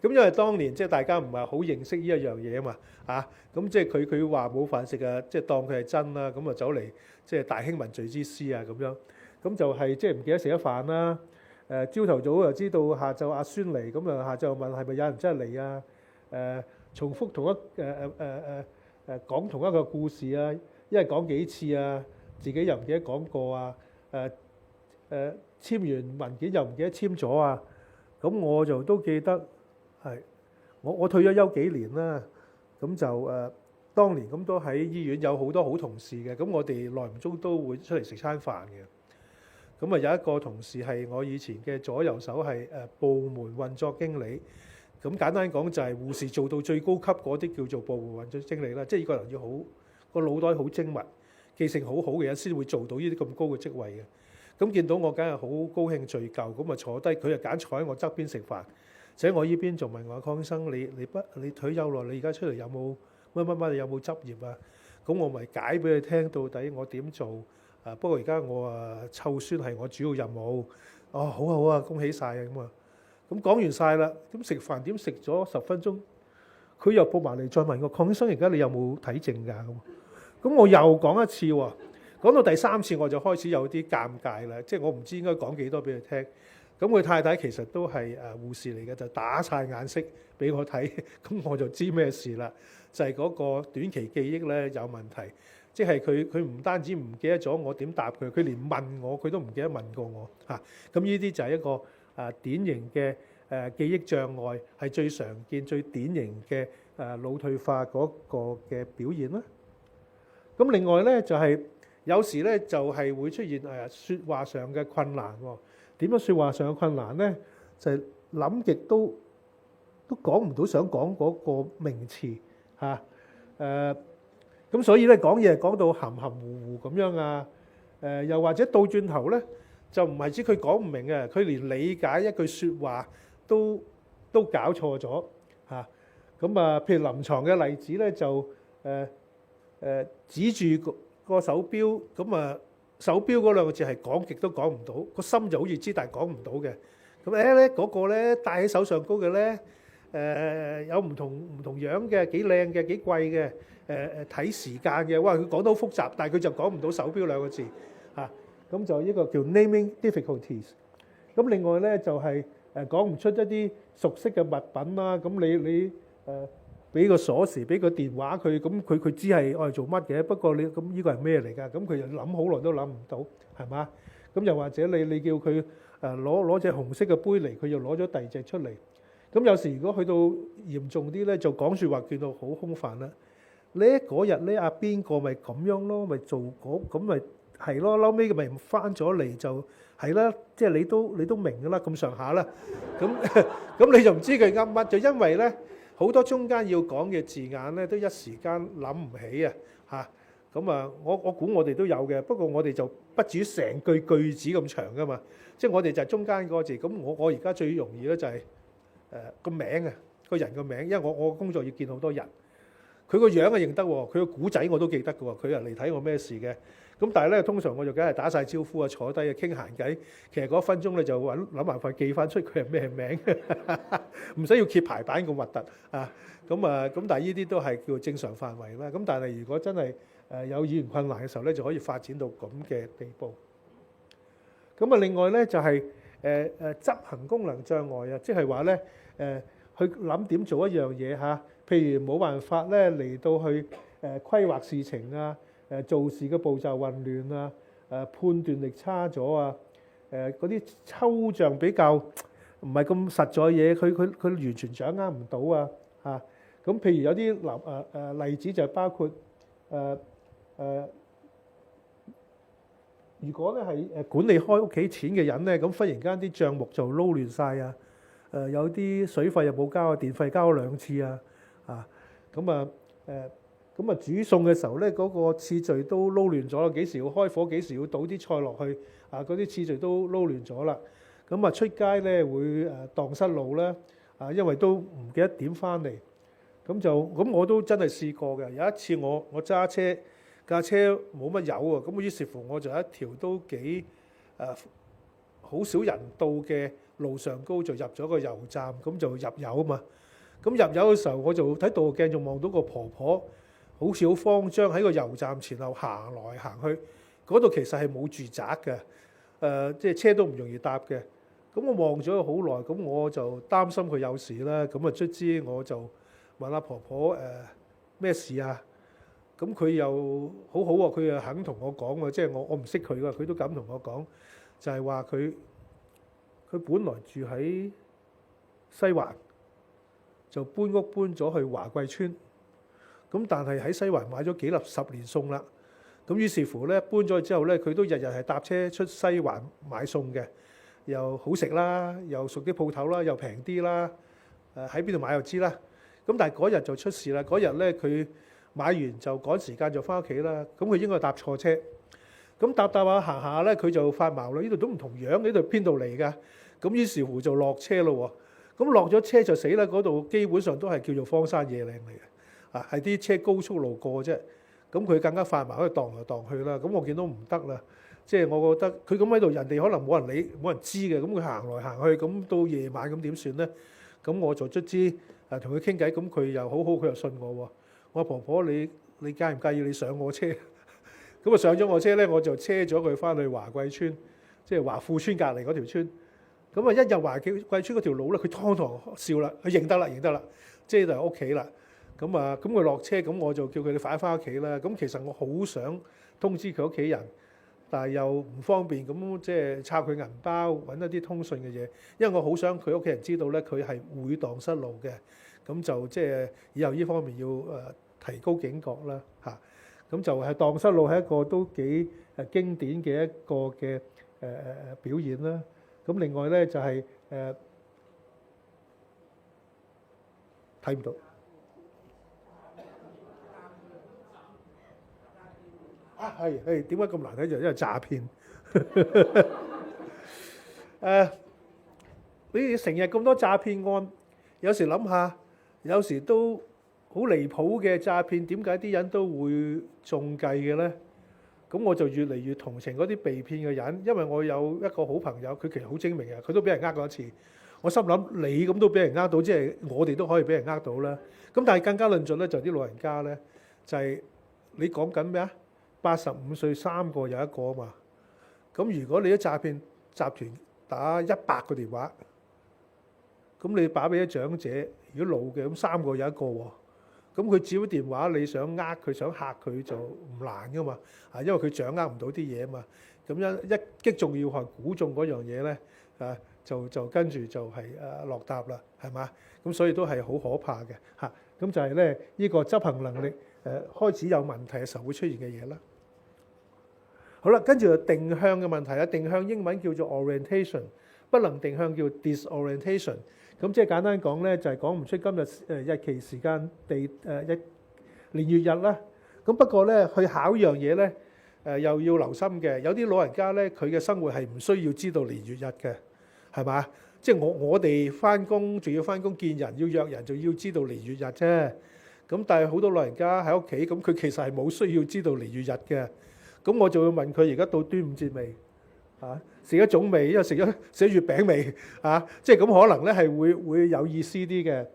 咁因為當年即係大家唔係好認識呢一樣嘢啊嘛，咁即係佢話冇飯食啊，即係當佢係真啦，咁啊走嚟即係大興文罪之師啊咁樣，咁就係即係唔記得食咗飯啦。朝頭早又知道下晝阿孫嚟，咁啊下晝問係咪有人真係嚟啊？重複同講同一個故事啊，一係講幾次啊，自己又唔記得講過啊，簽完文件又唔記得簽咗啊，咁我就都記得係我退咗休幾年啦，咁就當年咁都喺醫院有好多好同事嘅，咁我哋耐唔中都會出嚟食餐飯嘅。咁啊有一個同事係我以前嘅左右手，係部門運作經理。咁簡單講就係護士做到最高級嗰啲叫做部門運作經理啦，即係呢個人要好個腦袋好精密，記性好好嘅人先會做到呢啲咁高嘅職位嘅。咁見到我梗係好高興聚舊，咁啊坐低，佢就揀坐喺我側邊食飯，喺我依邊仲問我鄺醫生，你退休咯，你而家出嚟有冇乜你有冇執業啊？咁我咪解俾佢聽到底我點做。不過而家我湊孫係我主要任務。哦，好啊好啊，恭喜晒啊咁啊！咁講完晒啦，咁食飯點食咗10分鐘，佢又報埋嚟再問我鄺醫生，而家你有冇睇症㗎？咁我又講一次喎，講到第3次我就開始有啲尷尬啦，即係我唔知應該講幾多俾佢聽。咁佢太太其實都係護士嚟嘅，就打晒眼色俾我睇，咁我就知咩事啦，就係嗰個短期記憶咧有問題。即係佢唔單止唔記得咗我點答佢，佢連問我佢都唔記得問過我嚇。咁呢啲就係一個典型嘅記憶障礙，係最常見、最典型嘅腦退化嗰個嘅表現啦。咁另外咧就係有時咧就係會出現説話上嘅困難喎。點樣説話上嘅困難咧？就係諗極都講唔到想講嗰個名詞嚇咁所以咧講嘢講到含含糊糊咁樣啊，又或者倒轉頭咧，就唔係指佢講唔明嘅，佢連理解一句説話都搞錯咗嚇。咁譬如臨床嘅例子咧，就指住個手錶，咁手錶嗰2個字係講極都講唔到，個心就好似知，但係講唔到嘅。咁咧嗰個咧戴喺手上高嘅咧，有唔同樣嘅，幾靚嘅，幾貴嘅。睇時間嘅，哇！佢講得好複雜，但係佢就講唔到手錶2個字嚇。咁就呢個叫 naming difficulties。咁另外咧就係講唔出一啲熟悉嘅物品啦。咁你俾個鎖匙，俾個電話佢，咁佢知係愛嚟做乜嘅。不過你咁呢個係咩嚟㗎？咁佢又諗好耐都諗唔到，係嘛？咁又或者你叫佢攞隻紅色嘅杯嚟，佢又攞咗第2隻出嚟。咁有時如果去到嚴重啲咧，就講説話叫到好空泛啦。咧嗰日咧邊個咪咁樣咯，咪做咁咪係咯，後尾咪翻咗嚟就係啦，即係你都明㗎啦，咁上下啦。咁你就唔知佢噏乜，就因為咧好多中間要講嘅字眼咧，都一時間諗唔起啊嚇。咁我估我哋都有嘅，不過我哋就不至於成句子咁長㗎嘛。即係我哋就係中間嗰個字。咁我而家最容易咧就係個名啊，個人個名，因為我工作要見好多人。佢個樣啊認得喎，佢個古仔我都記得嘅喎，佢嚟睇我咩事嘅。咁但係咧，通常我就梗係打晒招呼啊，坐低啊傾閒偈。其實嗰1分鐘咧就諗辦法記翻出佢係咩名，唔使要揭排版咁核突啊。咁但係呢啲都係叫正常範圍啦。咁但係如果真係有語言困難嘅時候咧，就可以發展到咁嘅地步。咁另外咧就係執行功能障礙啊，即係話咧去諗點做一樣嘢嚇。譬如冇辦法咧嚟到去規劃事情啊，做事嘅步驟混亂啊，判斷力差咗啊，嗰啲抽象比較唔係咁實在嘢，佢完全掌握唔到啊嚇。咁譬如有啲例子就包括如果咧係管理開屋企錢嘅人咧，咁忽然間啲帳目就撈亂晒啊，有啲水費又冇交啊，電費交咗2次啊。煮餸嘅時候咧，嗰個次序都撈亂咗啦。幾時要開火，幾時要倒啲菜落去啊？嗰啲次序都撈亂咗啦。出街咧會蕩失路啦，因為都唔記得點翻嚟。咁我都真係試過嘅。有一次我揸車，架車冇乜油啊，咁於是乎我就一條都幾好少人到嘅路上高就入咗個油站，咁就入油啊嘛。咁入油嘅時候，我就睇倒鏡就望到個婆婆好似好慌張喺個油站前後行來行去。嗰度其實係冇住宅嘅，即係車都唔容易搭嘅。咁我望咗佢好耐，咁我就擔心佢有事啦。咁啊，卒之我就問阿婆婆咩事啊？咁佢又好好喎，佢又肯同我講喎，即係我唔識佢㗎，佢都敢同我講，就係話佢本來住喺西環，就搬屋搬咗去華貴村。咁但係喺西環買咗幾粒10年餸啦。咁於是乎咧，搬咗去之後咧，佢都日日係搭車出西環買餸嘅，又好食啦，又熟啲鋪頭啦，又平啲啦。喺邊度買又知啦。咁但係嗰日就出事啦。嗰日咧，佢買完就趕時間就翻屋企啦。咁佢應該搭錯車。咁搭下行下咧，佢就發毛啦。呢度都唔同樣，呢度邊度嚟㗎？咁於是乎就落車咯喎。咁落咗車就死啦。嗰度基本上都係叫做荒山野嶺嚟嘅，係啲車高速路過啫。咁佢更加發埋，可以蕩嚟蕩去啦。咁我見到唔得啦，即係我覺得佢咁喺度，人哋可能冇人理、冇人知嘅。咁佢行來行去，咁到夜晚咁點算咧？咁我就卒之同佢傾偈，咁佢又好好，佢又信我喎。我話婆婆，你介唔介意你上我車？咁啊上咗我車咧，我就車咗佢翻去華貴村，即係華富村隔離嗰條村。咁啊一入華貴村嗰條路咧，佢當堂笑啦，佢認得啦，即係就係屋企啦。咁佢落車，咁我就叫佢哋快翻屋企啦。咁其實我好想通知佢屋企人，但係又唔方便，咁即係抄佢銀包，揾一啲通訊嘅嘢。因為我好想佢屋企人知道咧，佢係會蕩失路嘅。咁就即係以後呢方面要提高警覺啦嚇。咁就係蕩失路係一個都幾經典嘅一個嘅表現啦。咁另外咧就係睇唔到。係點解咁難睇？就因為詐騙。你成日咁多詐騙案，有時諗下，有時都好離譜嘅詐騙，點解啲人都會中計嘅咧？咁我就越嚟越同情嗰啲被騙嘅人，因為我有一個好朋友，佢其實好精明嘅，佢都俾人呃過一次。我心諗你咁都俾人呃到，即係我哋都可以俾人呃到啦。咁但係更加論盡咧，就啲老人家咧，就係你講緊咩啊？85歲3個有一個啊嘛。咁如果你啲詐騙集團打100個電話，咁你打俾啲長者，如果老嘅咁3個有一個喎。咁佢接咗電話，你想呃佢、想嚇佢就唔難噶嘛。因為佢掌握唔到啲嘢啊嘛。咁一擊中要害、估中嗰樣嘢咧，就跟住就係落搭啦，係嘛？咁所以都係好可怕嘅嚇。咁就係咧呢個執行能力開始有問題嘅時候會出現嘅嘢啦。好啦，跟住就定向嘅問題啦。定向英文叫做 orientation， 不能定向叫 disorientation。咁即係簡單講咧，就係講唔出今日日期時間地年月日啦。咁不過咧，去考呢樣嘢咧，又要留心嘅。有啲老人家咧，佢嘅生活係唔需要知道年月日嘅，係嘛？即係我哋翻工仲要翻工見人，要約人就要知道年月日啫。咁但係好多老人家喺屋企，咁佢其實係冇需要知道年月日嘅。咁我就會問佢：而家到端午節未？食咗粽未？因為食咗月餅未？即係咁可能咧係會有意思啲嘅。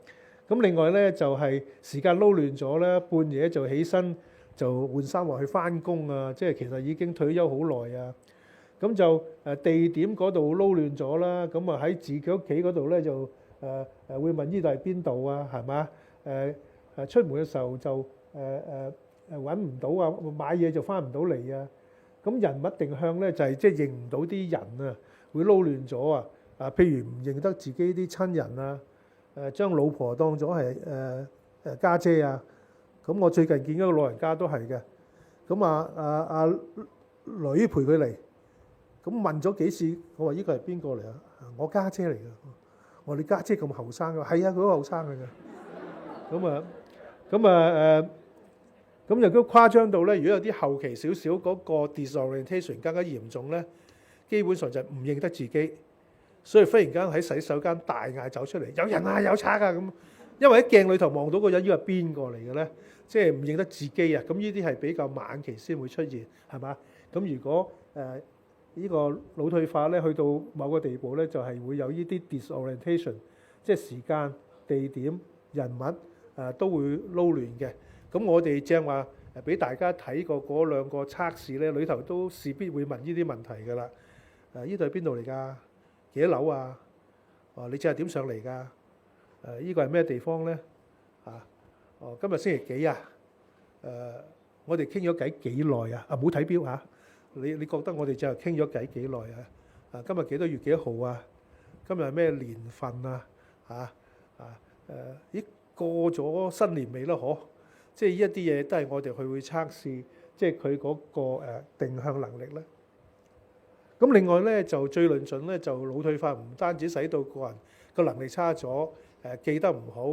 咁另外咧就係時間撈亂咗咧，半夜就起身就換衫話去翻工啊！即係其實已經退休好耐啊。咁就地點嗰度撈亂咗啦。咁啊喺自己屋企嗰度咧就會問呢度係邊度啊？係嘛？出門嘅時候就揾唔到啊，買嘢就翻唔到嚟啊。咁人物定向咧就係即係認唔到啲人啊，會撈亂咗啊！譬如唔認得自己啲親人啊，將老婆當咗係家姐啊。咁我最近見一個老人家都係嘅。咁女陪佢嚟，咁問咗幾次，我話呢個係邊個嚟啊？我家姐嚟㗎。我話你家姐咁後生㗎？係啊，佢好後生㗎。咁又都誇張到咧，如果有啲後期少少嗰個 disorientation 更加嚴重咧，基本上就唔認得自己，所以忽然間喺洗手間大嗌走出嚟，有人啊，有賊啊咁。因為喺鏡裏頭望到個人，呢個係邊個嚟嘅咧？即係唔認得自己啊！咁呢啲係比較晚期先會出現，係嘛？咁如果呢個腦退化咧，去到某個地步咧，就係會有呢啲 disorientation，即係時間、地點人物都會撈亂嘅。咁我哋正話俾大家睇過嗰兩個測試咧，裏頭都勢必會問呢啲問題㗎啦。呢度係邊度嚟㗎？幾多樓啊？你即係點上嚟㗎？呢個係咩地方咧？今日星期幾啊？我哋傾咗偈幾耐啊？唔好睇表嚇。你覺得我哋就係傾咗偈幾耐啊？今日幾多月幾多號啊？今日係咩年份啊？咦，過咗新年未啦？即係呢一啲嘢都係我哋去會測試，即係佢嗰個定向能力咧。咁另外咧就最論盡咧就腦退化唔單止使到個人個能力差咗，記得唔好，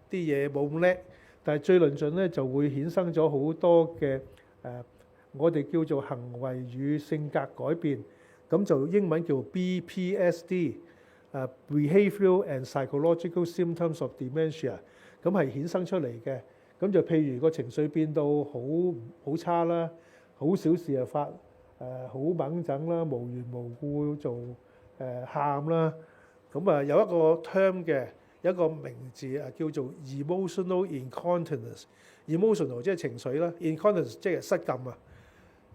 啲嘢冇咁叻，但係最論盡咧就會衍生咗好多嘅我哋叫做行為與性格改變，咁就英文叫 BPSD，Behavioral and Psychological Symptoms of Dementia， 咁係衍生出嚟嘅。咁就譬如個情緒變到好差啦，好小事就發好掹整啦，無緣無故做喊啦。咁有一個 term 嘅，有一個名字叫做 emotional incontinence。emotional 即係情緒啦 ，incontinence 即係失禁啊，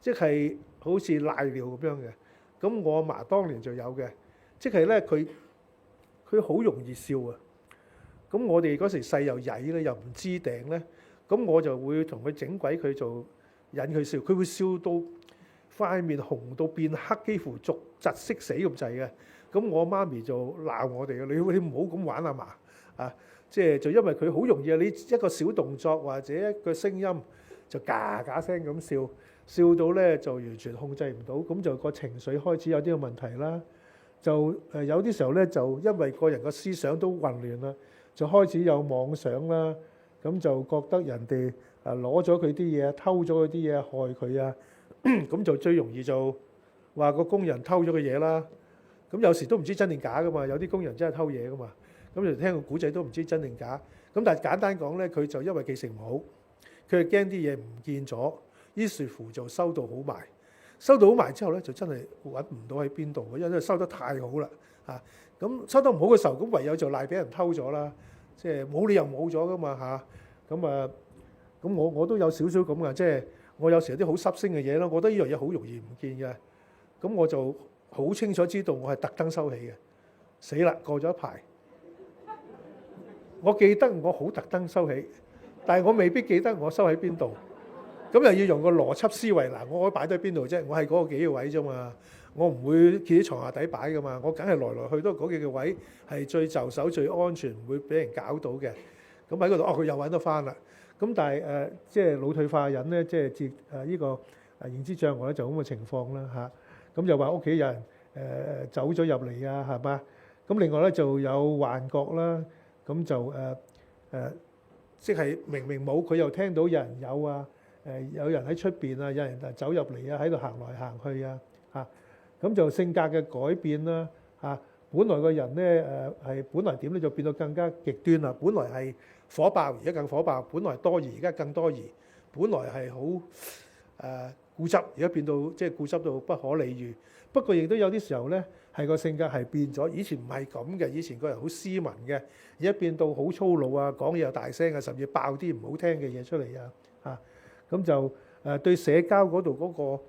即係好似賴尿咁樣嘅。咁我阿嫲當年就有嘅，即係咧佢好容易笑啊。咁我哋嗰時細又曳咧，又唔知頂咧，咁我就會同佢整鬼佢做引佢笑，佢會笑到塊面紅到變黑，幾乎窒息死咁滯嘅。咁我媽咪就鬧我哋嘅，你唔好咁玩阿嫲啊！即係就因為佢好容易啊，你一個小動作或者一個聲音就嘎嘎聲咁笑，笑到咧就完全控制唔到，咁就個情緒開始有啲嘅問題啦。就有啲時候咧，就因為個人個思想都混亂啦。就開始有妄想啦，咁就覺得人哋攞咗佢啲嘢，偷咗佢啲嘢害佢啊，咁就最容易就話個工人偷咗嘅嘢啦。咁有時都唔知真定假噶嘛，有啲工人真係偷嘢噶嘛。咁就聽個古仔都唔知真定假。咁但係簡單講咧，佢就因為記性唔好，佢係驚啲嘢唔見咗，於是乎就收到好埋。收到好埋之後咧，就真係揾唔到喺邊度嘅，因為收得太好啦嚇。咁收得唔好嘅時候，咁唯有就賴俾人偷咗啦。即係冇理由冇咗噶嘛嚇。咁我都有少少咁嘅，即係我有時有啲好濕星嘅嘢啦，我覺得呢樣嘢好容易唔見嘅。咁我就好清楚知道我係特登收起嘅。死啦，過咗一排，我記得我好特登收起，但係我未必記得我收喺邊度。咁又要用個邏輯思維嗱，我可以擺喺邊度啫？我係嗰個幾個位啫嘛，我唔會企喺床下底擺噶嘛，我梗係來來去都嗰幾個位係最就手、最安全，唔會俾人搞到嘅。咁喺嗰度，佢又揾得翻啦。咁但係即係腦退化人咧，即係呢個認知障礙咧，就咁嘅情況啦嚇。咁就話屋企有人走咗入嚟啊，係嘛？咁另外咧就有幻覺啦，咁就即係明明冇，佢又聽到有人有啊。有人喺出邊啊，有人走入嚟啊，喺度行來行去啊，咁就性格嘅改變啦，本來個人咧係本來點咧，就變到更加極端啦。本來係火爆，而家更火爆；本來多疑，而家更多疑；本來係好固執，而家變到即係固執到不可理喻。不過亦都有啲時候咧，係個性格係變咗，以前唔係咁嘅，以前個人好斯文嘅，而家變到好粗魯啊，講嘢又大聲啊，甚至爆啲唔好聽嘅嘢出嚟啊。咁就對社交嗰度嗰個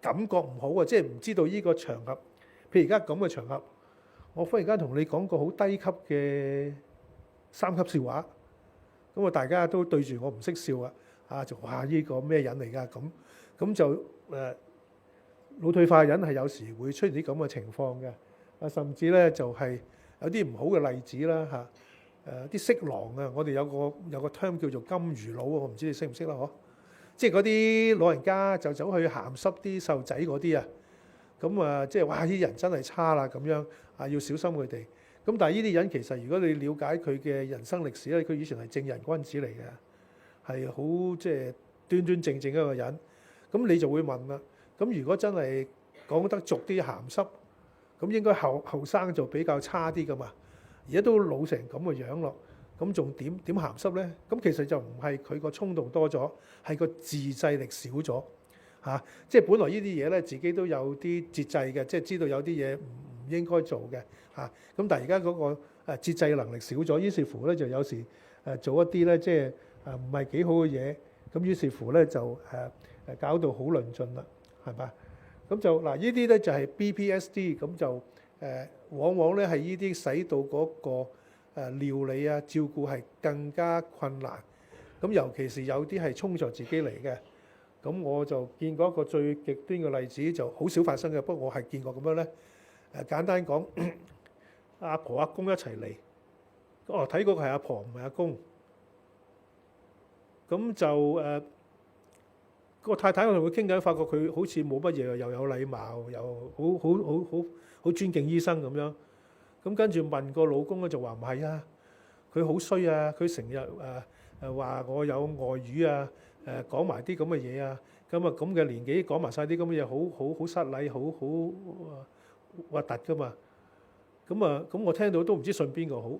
感覺唔好啊，即係唔知道呢個場合，譬如而家咁嘅場合，我忽然間同你講個好低級嘅3級笑話，咁大家都對住我唔識笑啊，就話呢個咩人嚟㗎？咁就腦退化人係有時會出現啲咁嘅情況嘅，甚至咧就係有啲唔好嘅例子啦嚇。啲色狼啊，我哋有個 term 叫做金魚佬啊，我唔知你識唔識啦嗬？即係嗰啲老人家就走去鹹濕啲細路仔嗰啲啊，咁即係哇！呢啲人真係差啦咁樣啊，要小心佢哋。咁但係呢啲人其實如果你了解佢嘅人生歷史咧，佢以前係正人君子嚟嘅，係好即係端端正正一個人。咁你就會問啦，咁如果真係講得俗啲鹹濕，咁應該後生就比較差啲噶嘛？而家都老成咁嘅樣咯，咁仲點鹹濕咧？咁其實就唔係佢個衝動多咗，係個自制力少咗嚇。即係本來呢啲嘢咧，自己都有啲節制嘅，即係知道有啲嘢唔應該做嘅嚇。咁但係而家嗰個節制能力少咗，於是乎咧就有時做一啲咧即係唔係幾好嘅嘢，咁於是乎咧就搞到好論盡啦，係嘛？咁就嗱，呢啲咧就係 BPSD， 咁就往往咧係呢啲使到嗰個料理啊照顧係更加困難。咁尤其是有啲係衝著自己嚟嘅，咁我就見過一個最極端嘅例子，就好少發生嘅，不過我係見過咁樣咧。簡單講，阿婆阿公一齊嚟，睇嗰個係阿婆唔係阿公，咁就個太太我同佢傾偈，發覺佢好似冇乜嘢，又有禮貌，又好尊敬醫生咁樣。咁跟住問個老公咧，就話唔係啊，佢好衰啊，佢成日話我有外遇啊，講埋啲咁嘅嘢啊，咁嘅年紀講埋晒啲咁嘅嘢，好失禮，好核突噶嘛。咁我聽到都唔知信邊個好。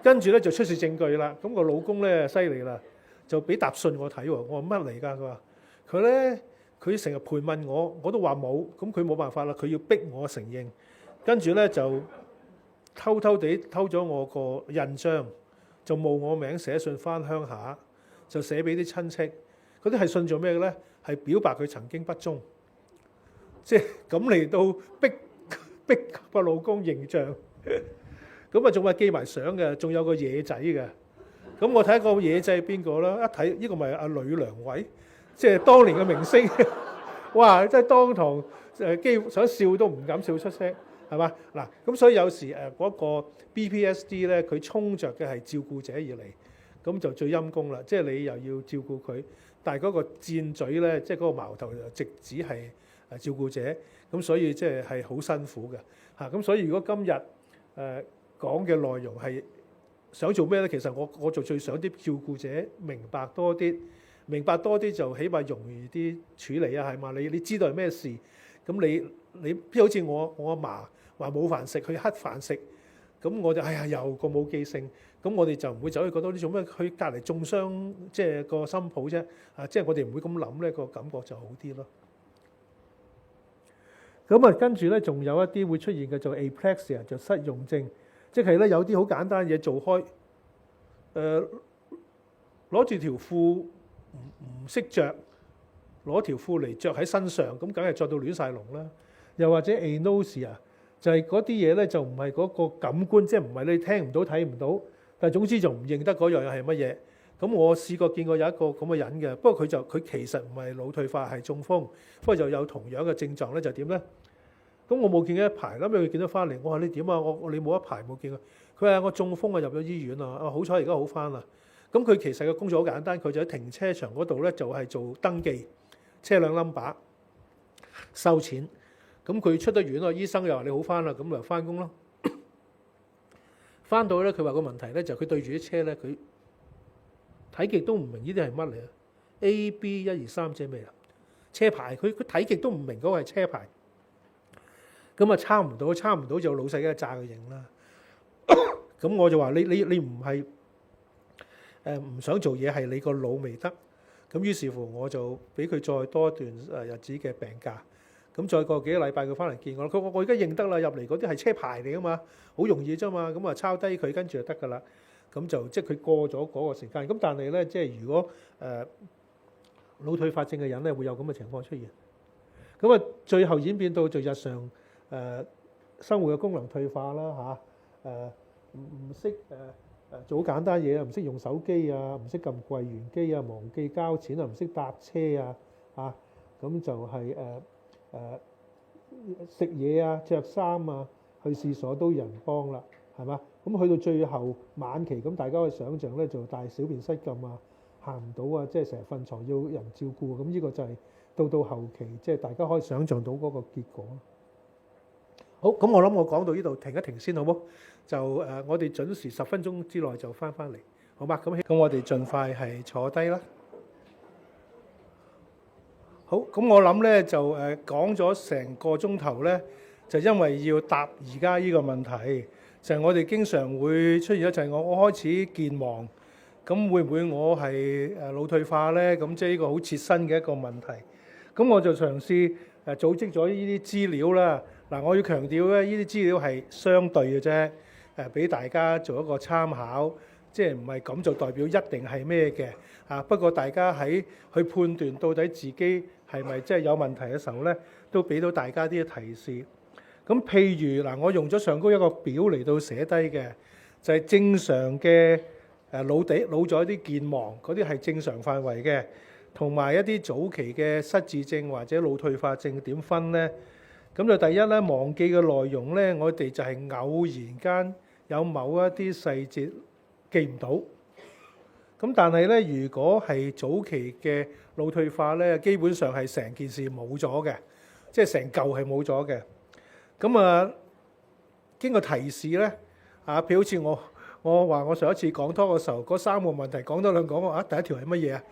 跟住咧就出示證據啦。咁個老公咧犀利啦，就俾答信我睇喎。我話乜嚟㗎？佢話佢成日盤問我，我都話冇。咁佢冇辦法啦，佢要逼我承認。跟住咧就偷地偷咗我個印章，就冒我名寫信翻鄉下，就寫俾啲親戚。嗰啲係信做咩嘅咧？係表白佢曾經不忠，即係咁嚟到逼個老公認賬。咁仲話寄埋相嘅，仲有個野仔嘅。咁我睇個野仔係邊個啦？一睇呢個咪阿呂良偉，即係當年嘅明星。哇！真係當堂幾乎想笑都唔敢笑出聲，係嘛？嗱，咁所以有時嗰個 BPSD 咧，佢衝着嘅係照顧者而嚟，咁就最陰公啦。即係你又要照顧佢，但係嗰個箭嘴咧，即係嗰個矛頭就直指係照顧者，咁所以即係好辛苦嘅嚇。咁所以如果今日講嘅內容係想做咩咧？其實我就最想啲照顧者明白多啲，就起碼容易啲處理啊，係嘛？你知道係咩事？咁你譬如好似我阿嫲話冇飯食，佢乞飯食，咁我就又個冇記性，咁我哋就唔會走去覺得呢做咩？佢隔離中傷，即係個心抱啫，即係我哋唔會咁諗咧，個感覺就好啲咯。咁跟住咧，仲有一啲會出現嘅就 apraxia，就失用症。即係咧，有啲好簡單嘢做開，攞住條褲唔識着，攞條褲嚟着喺身上，咁梗係着到亂晒龍啦。又或者 anosia，就係嗰啲嘢咧，就唔係嗰個感官，即係唔係你聽唔到睇唔到，但係總之就唔認得嗰樣嘢係乜嘢。咁我試過見過有一個咁嘅人嘅，不過佢其實唔係腦退化，係中風，不過就有同樣嘅症狀咧，就點咧？咁我冇見佢一排，咁佢見到翻嚟，我話你點啊？你冇一排冇見佢。佢話我中風啊，入咗醫院啊。好彩而家好翻啦。咁佢其實嘅工作好簡單，佢就喺停車場嗰度咧，就係做登記車輛 number 收錢。咁佢出得院啊，醫生又話你好翻啦，咁咪翻工咯。翻到咧，佢話個問題咧就佢對住啲車咧，佢睇極都唔明呢啲係乜嚟啊？AB 123即係咩啊？車牌，佢睇極都唔明嗰個係車牌。咁啊，差唔到就老細梗係炸佢型啦。咁我就話你唔係唔想做嘢，係你個腦未得。咁於是乎我就俾佢再多一段日子嘅病假。咁再過幾個禮拜佢翻嚟見我，佢話我而家認得啦，入嚟嗰啲係車牌嚟噶嘛，好容易啫嘛。咁啊抄低佢跟住就得噶啦。咁就即係佢過咗嗰個時間。咁但係咧，即係如果腦退化症嘅人咧，會有咁嘅情況出現。咁啊，最後演變到就日常生活嘅功能退化啦嚇，唔識做好簡單嘢啊，唔識用手機啊，唔識撳櫃員機啊，忘記交錢啊，唔識搭車啊，咁就係食嘢啊、着衫啊、去廁所都有人幫啦，係嘛？咁去到最後晚期，咁大家可以想像咧，就大小便失禁啊，行唔到啊，即係成日瞓床要人照顧，咁呢個就係到後期，即係大家可以想像到嗰個結果。好，咁我諗我講到呢度停一停先，好冇？就我哋準時10分鐘之內就翻嚟，好嗎？咁我哋盡快係坐低啦。好，咁我諗咧就講咗成個鐘頭咧，就因為要答而家呢個問題，就係我哋經常會出現咗，就係我開始健忘，咁會唔會我係腦退化咧？咁即係呢個好切身嘅一個問題。咁我就嘗試組織咗呢啲資料啦。嗱，我要強調咧，呢啲資料係相對嘅啫，俾大家做一個參考，即係唔係咁就代表一定係咩嘅啊？不過大家喺去判斷到底自己係咪即係有問題嘅時候咧，都俾到大家啲提示。咁譬如嗱，我用咗上高一個表嚟到寫低嘅，就係正常嘅腦咗啲健忘嗰啲係正常範圍嘅，同埋一啲早期嘅失智症或者腦退化症點分咧？咁就第一咧，忘記嘅內容咧，我哋就係偶然間有某一啲細節記唔到。咁但係咧，如果係早期嘅腦退化咧，基本上係成件事冇咗嘅，即係成嚿係冇咗嘅。咁啊，經過提示咧，譬如好似我話我上一次講拖嘅時候，嗰3個問題講多兩講，第一條係乜嘢啊？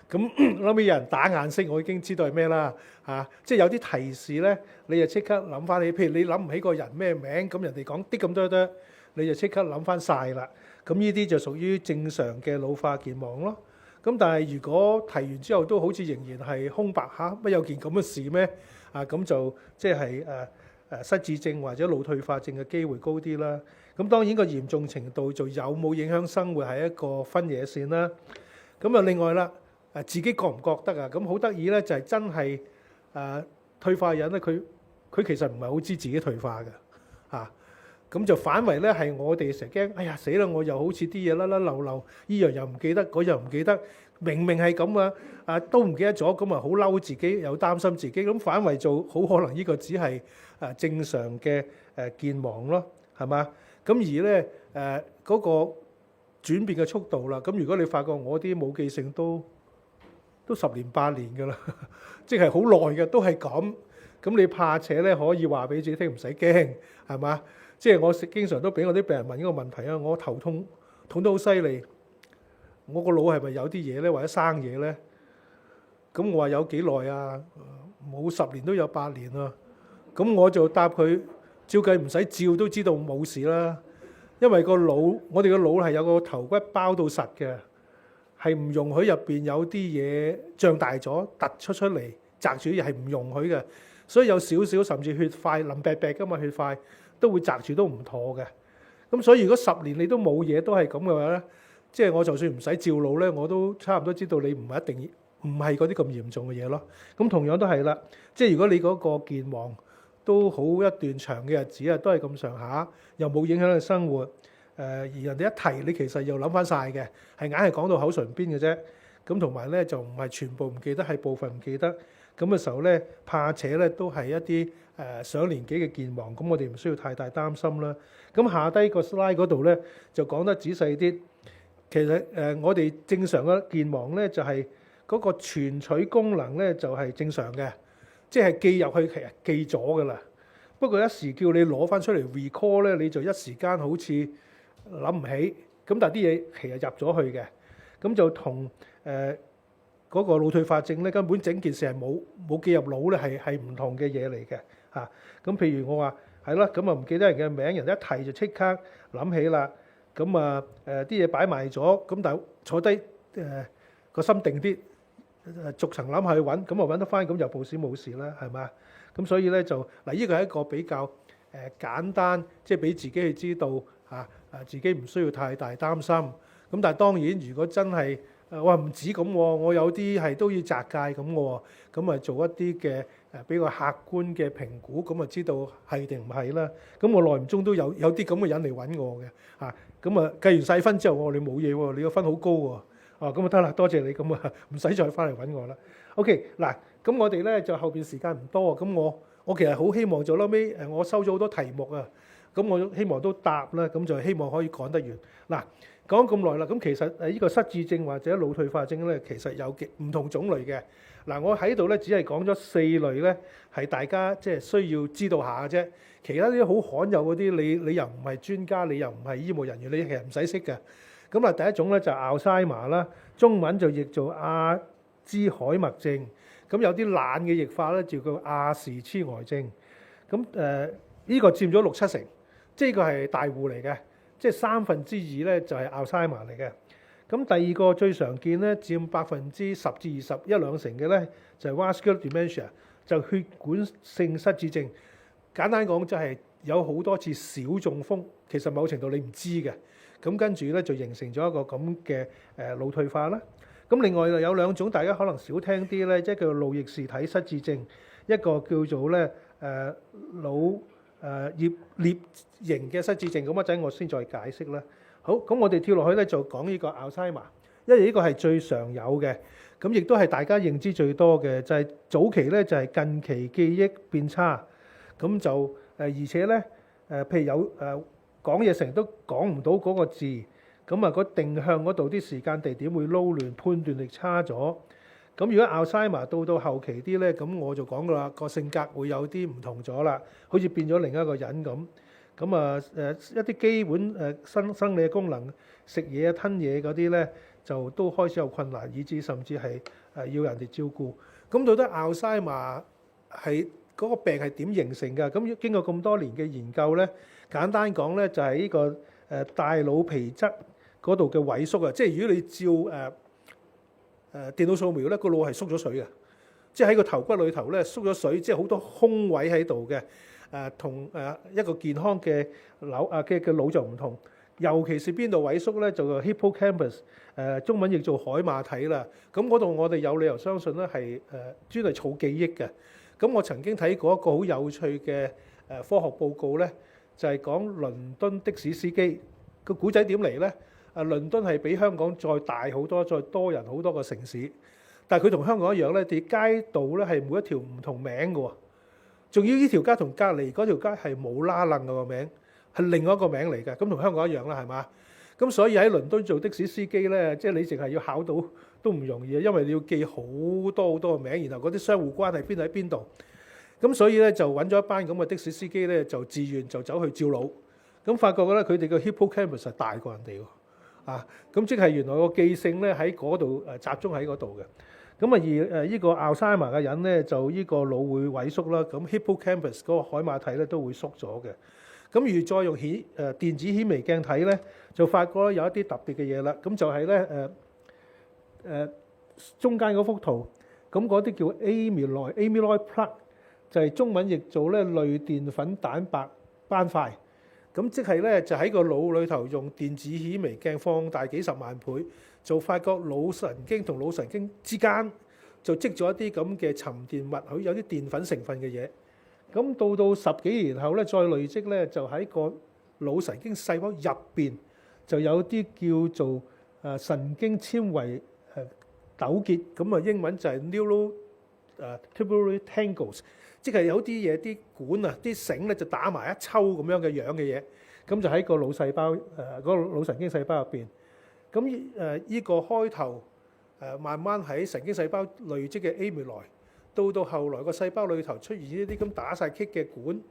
咁後尾有人打眼色，我已經知道係咩啦即係有啲提示咧，你就即刻諗翻起。譬如你諗唔起個人咩名，咁人哋講啲咁多，你就即刻諗翻晒啦。咁呢啲就屬於正常嘅老化健忘咯。咁但係如果提完之後都好似仍然係空白乜有件咁嘅事咩？咁就即係失智症或者腦退化症嘅機會高啲啦。咁當然個嚴重程度就有冇影響生活係一個分野線啦。咁啊另外啦，自己覺唔覺得啊？咁好得意咧，就係真係退化人咧，佢其實唔係好知自己退化嘅咁就反為咧係我哋成日驚，哎呀死啦！我又好似啲嘢甩甩漏漏，依樣又唔記得，嗰樣唔記得，明明係咁都唔記得咗，咁啊好嬲自己，又擔心自己，咁反為做好可能呢個只係正常嘅健忘咯，係嘛？咁而咧嗰個轉變嘅速度啦，咁如果你發覺我啲冇記性都10年8年㗎啦，即係好耐嘅，都係咁。咁你怕且咧，可以話俾自己聽，唔使驚，係嘛？即係我經常都俾我啲病人問呢個問題啊，我頭痛得好犀利，我個腦係咪有啲嘢咧，或者生嘢咧？咁我話有幾耐啊？冇10年都有8年啊。咁我就答佢，照計唔使照都知道冇事啦，因為我哋個腦係有個頭骨包到實嘅，係唔容許入邊有啲嘢脹大咗突出嚟擲住啲嘢，係唔容許嘅。所以有少少甚至血塊淋白白㗎嘛，血塊都會擲住都唔妥嘅。咁所以如果10年你都冇嘢都係咁嘅話咧，即係我就算唔使照腦咧，我都差唔多知道你唔係一定唔係嗰啲咁嚴重嘅嘢咯。咁同樣都係啦，即係如果你嗰個健忘都好一段長嘅日子都係咁上下，又冇影響你生活，而人哋一提你其實又諗翻晒嘅，係硬係講到口唇邊嘅啫。咁同埋咧就唔係全部唔記得，係部分唔記得。咁嘅時候咧，怕且咧都係一啲上年紀嘅健忘，咁我哋唔需要太大擔心啦。咁下低個 slide 嗰度咧就講得仔細啲。其實我哋正常嘅健忘咧就係嗰個存取功能咧就係正常嘅，即係記入去其實記咗噶啦。不過一時叫你攞翻出嚟 recall 咧，你就一時間好似諗唔起。咁但係啲嘢其實入咗去嘅，咁就同嗰個腦退化症咧，根本整件事係冇記入腦咧，係唔同嘅嘢嚟嘅嚇。咁譬如我話係啦，咁啊唔記得人嘅名，人一提就即刻諗起啦。咁啲嘢擺埋咗，咁但係坐低個心定啲，逐層諗下去揾，咁啊揾得翻，咁就報時冇事啦，係嘛？咁所以咧就嗱，呢個係一個比較簡單，即係俾自己去知道自己唔需要太大擔心。咁但係當然，如果真係我話唔止咁喎，我有啲係都要擲界咁喎，咁啊做一啲嘅比較客觀嘅評估，咁啊知道係定唔係啦。咁我耐唔中都有啲咁嘅人嚟揾我嘅咁啊計完晒分之後，我話你冇嘢喎，你個分好高喎，咁啊得啦，多謝你，咁啊唔使再翻嚟揾我啦。OK 嗱，咁我哋咧就後邊時間唔多，咁我其實好希望做後尾我收咗好多題目啊，咁我希望都答啦，咁就希望可以講得完嗱。講咁耐啦，咁其實呢個失智症或者腦退化症咧，其實有唔同種類嘅。嗱，我喺度咧只係講咗4類咧，係大家即係需要知道下嘅啫。其他啲好罕有嗰啲，你又唔係專家，你又唔係醫務人員，你其實唔使識嘅。咁啊，第一種咧就係 Alzheimer 啦，中文就譯做阿茲海默症。咁有啲懶嘅譯法咧，就叫亞氏痴呆症。咁呢個佔咗6、7成，即係呢個係大戶嚟嘅。即係2/3咧就係 Alzheimer 嚟嘅，咁第二個最常見咧，佔10%至20%一兩成嘅咧，就係 vascular dementia， 就血管性失智症。簡單講就係有好多次小中風，其實某程度你唔知嘅。咁跟住咧就形成咗一個咁嘅腦退化啦。咁另外又有兩種大家可能少聽啲咧，即係叫腦逆視體失智症，一個叫做咧腦葉裂型嘅失智症。咁一陣我先再解釋啦。好，咁我哋跳落去咧就講呢個 Alzheimer， 因為呢個係最常有嘅，咁亦都係大家認知最多嘅，就係早期咧就係近期記憶變差，咁就而且咧譬如有講嘢成日都講唔到嗰個字，咁啊個定向嗰度啲時間地點會撈亂，判斷力差咗。咁如果 Alzheimer 到後期啲咧，咁我就講噶啦，個性格會有啲唔同咗啦，好似變咗另一個人咁。咁啊一啲基本生理嘅功能，食嘢啊吞嘢嗰啲咧，就都開始有困難，以至甚至係要人哋照顧。咁到底 Alzheimer 係嗰個病係點形成㗎？咁經過咁多年嘅研究咧，簡單講咧就係呢個大腦皮質嗰度嘅萎縮啊！即係如果你照電腦掃描咧，個腦係縮咗水嘅，即係喺個頭骨裏頭咧縮咗水，即係好多空位喺度嘅。同一個健康嘅腦就唔同，尤其是邊度萎縮咧，就個 hippocampus， 中文譯做海馬體啦。咁嗰度我哋有理由相信咧係專係儲記憶嘅。咁我曾經睇過一個好有趣嘅科學報告咧，就係講倫敦的士司機個古仔點嚟咧。倫敦係比香港再大好多，再多人好多個城市，但係佢同香港一樣咧，啲街道咧係每一條唔同名嘅喎。仲要呢條街同隔離嗰條街係冇拉楞嘅個名，係另外一個名嚟嘅，咁同香港一樣啦，係嘛？咁所以喺倫敦做的士司機咧，即係你淨係要考到都唔容易啊，因為你要記好多好多個名，然後嗰啲相互關係邊喺邊度。咁所以咧就揾咗一班咁嘅的士司機咧，就自願就走去照腦。咁發覺咧佢哋個 hippocampus 係大過人哋喎，咁即係原來個記性咧喺嗰度集中喺嗰度嘅。咁而呢個 Alzheimer 嘅人咧，就呢個腦會萎縮啦，咁 hippocampus 嗰個海馬體咧都會縮咗嘅。咁而再用電子顯微鏡睇咧，就發覺有一啲特別嘅嘢啦。咁就係咧中間嗰幅圖，咁嗰啲叫 amyloid plaque， 就係中文譯做咧類澱粉蛋白斑塊。咁即係咧就喺個腦裏頭用電子顯微鏡放大幾十萬倍，就發覺腦神經同腦神經之間就積咗一啲咁嘅沉澱物，佢有啲澱粉成分嘅嘢。咁到10幾年後咧，再累積咧，就喺個腦神經細胞入邊就有啲叫做神經纖維糾結，咁啊英文就係 neurotubular tangles， 即係有啲嘢啲管啊、啲繩咧就打埋一抽咁樣嘅嘢，咁就喺個腦細胞嗰個腦神經細胞入邊。咁依個開頭慢慢喺神經細胞累積嘅 amyloid， 到後來個細胞裏頭出現呢啲咁打晒棘嘅管，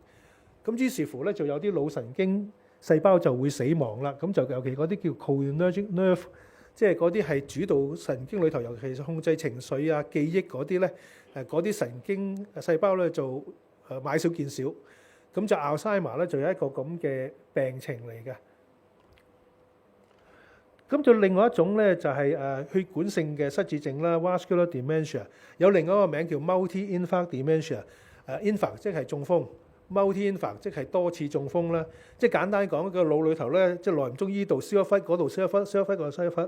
咁於是乎咧就有啲腦神經細胞就會死亡啦。咁就尤其嗰啲叫 cholinergic nerve， 即係嗰啲係主導神經裏頭，尤其是控制情緒啊、記憶嗰啲咧，嗰啲神經細胞咧就買少見少，咁就 Alzheimer 咧就有一個咁嘅病情嚟嘅。咁就另外一種咧就係血管性嘅失智症啦 ，vascular dementia， 有另外一個名叫 multi-infarct dementia，infarct 即係中風 ，multi-infarct 即係多次中風啦。即係簡單講，個腦裏頭咧，即係耐唔中依度燒一忽，嗰度燒一忽，燒一忽嗰度燒一忽，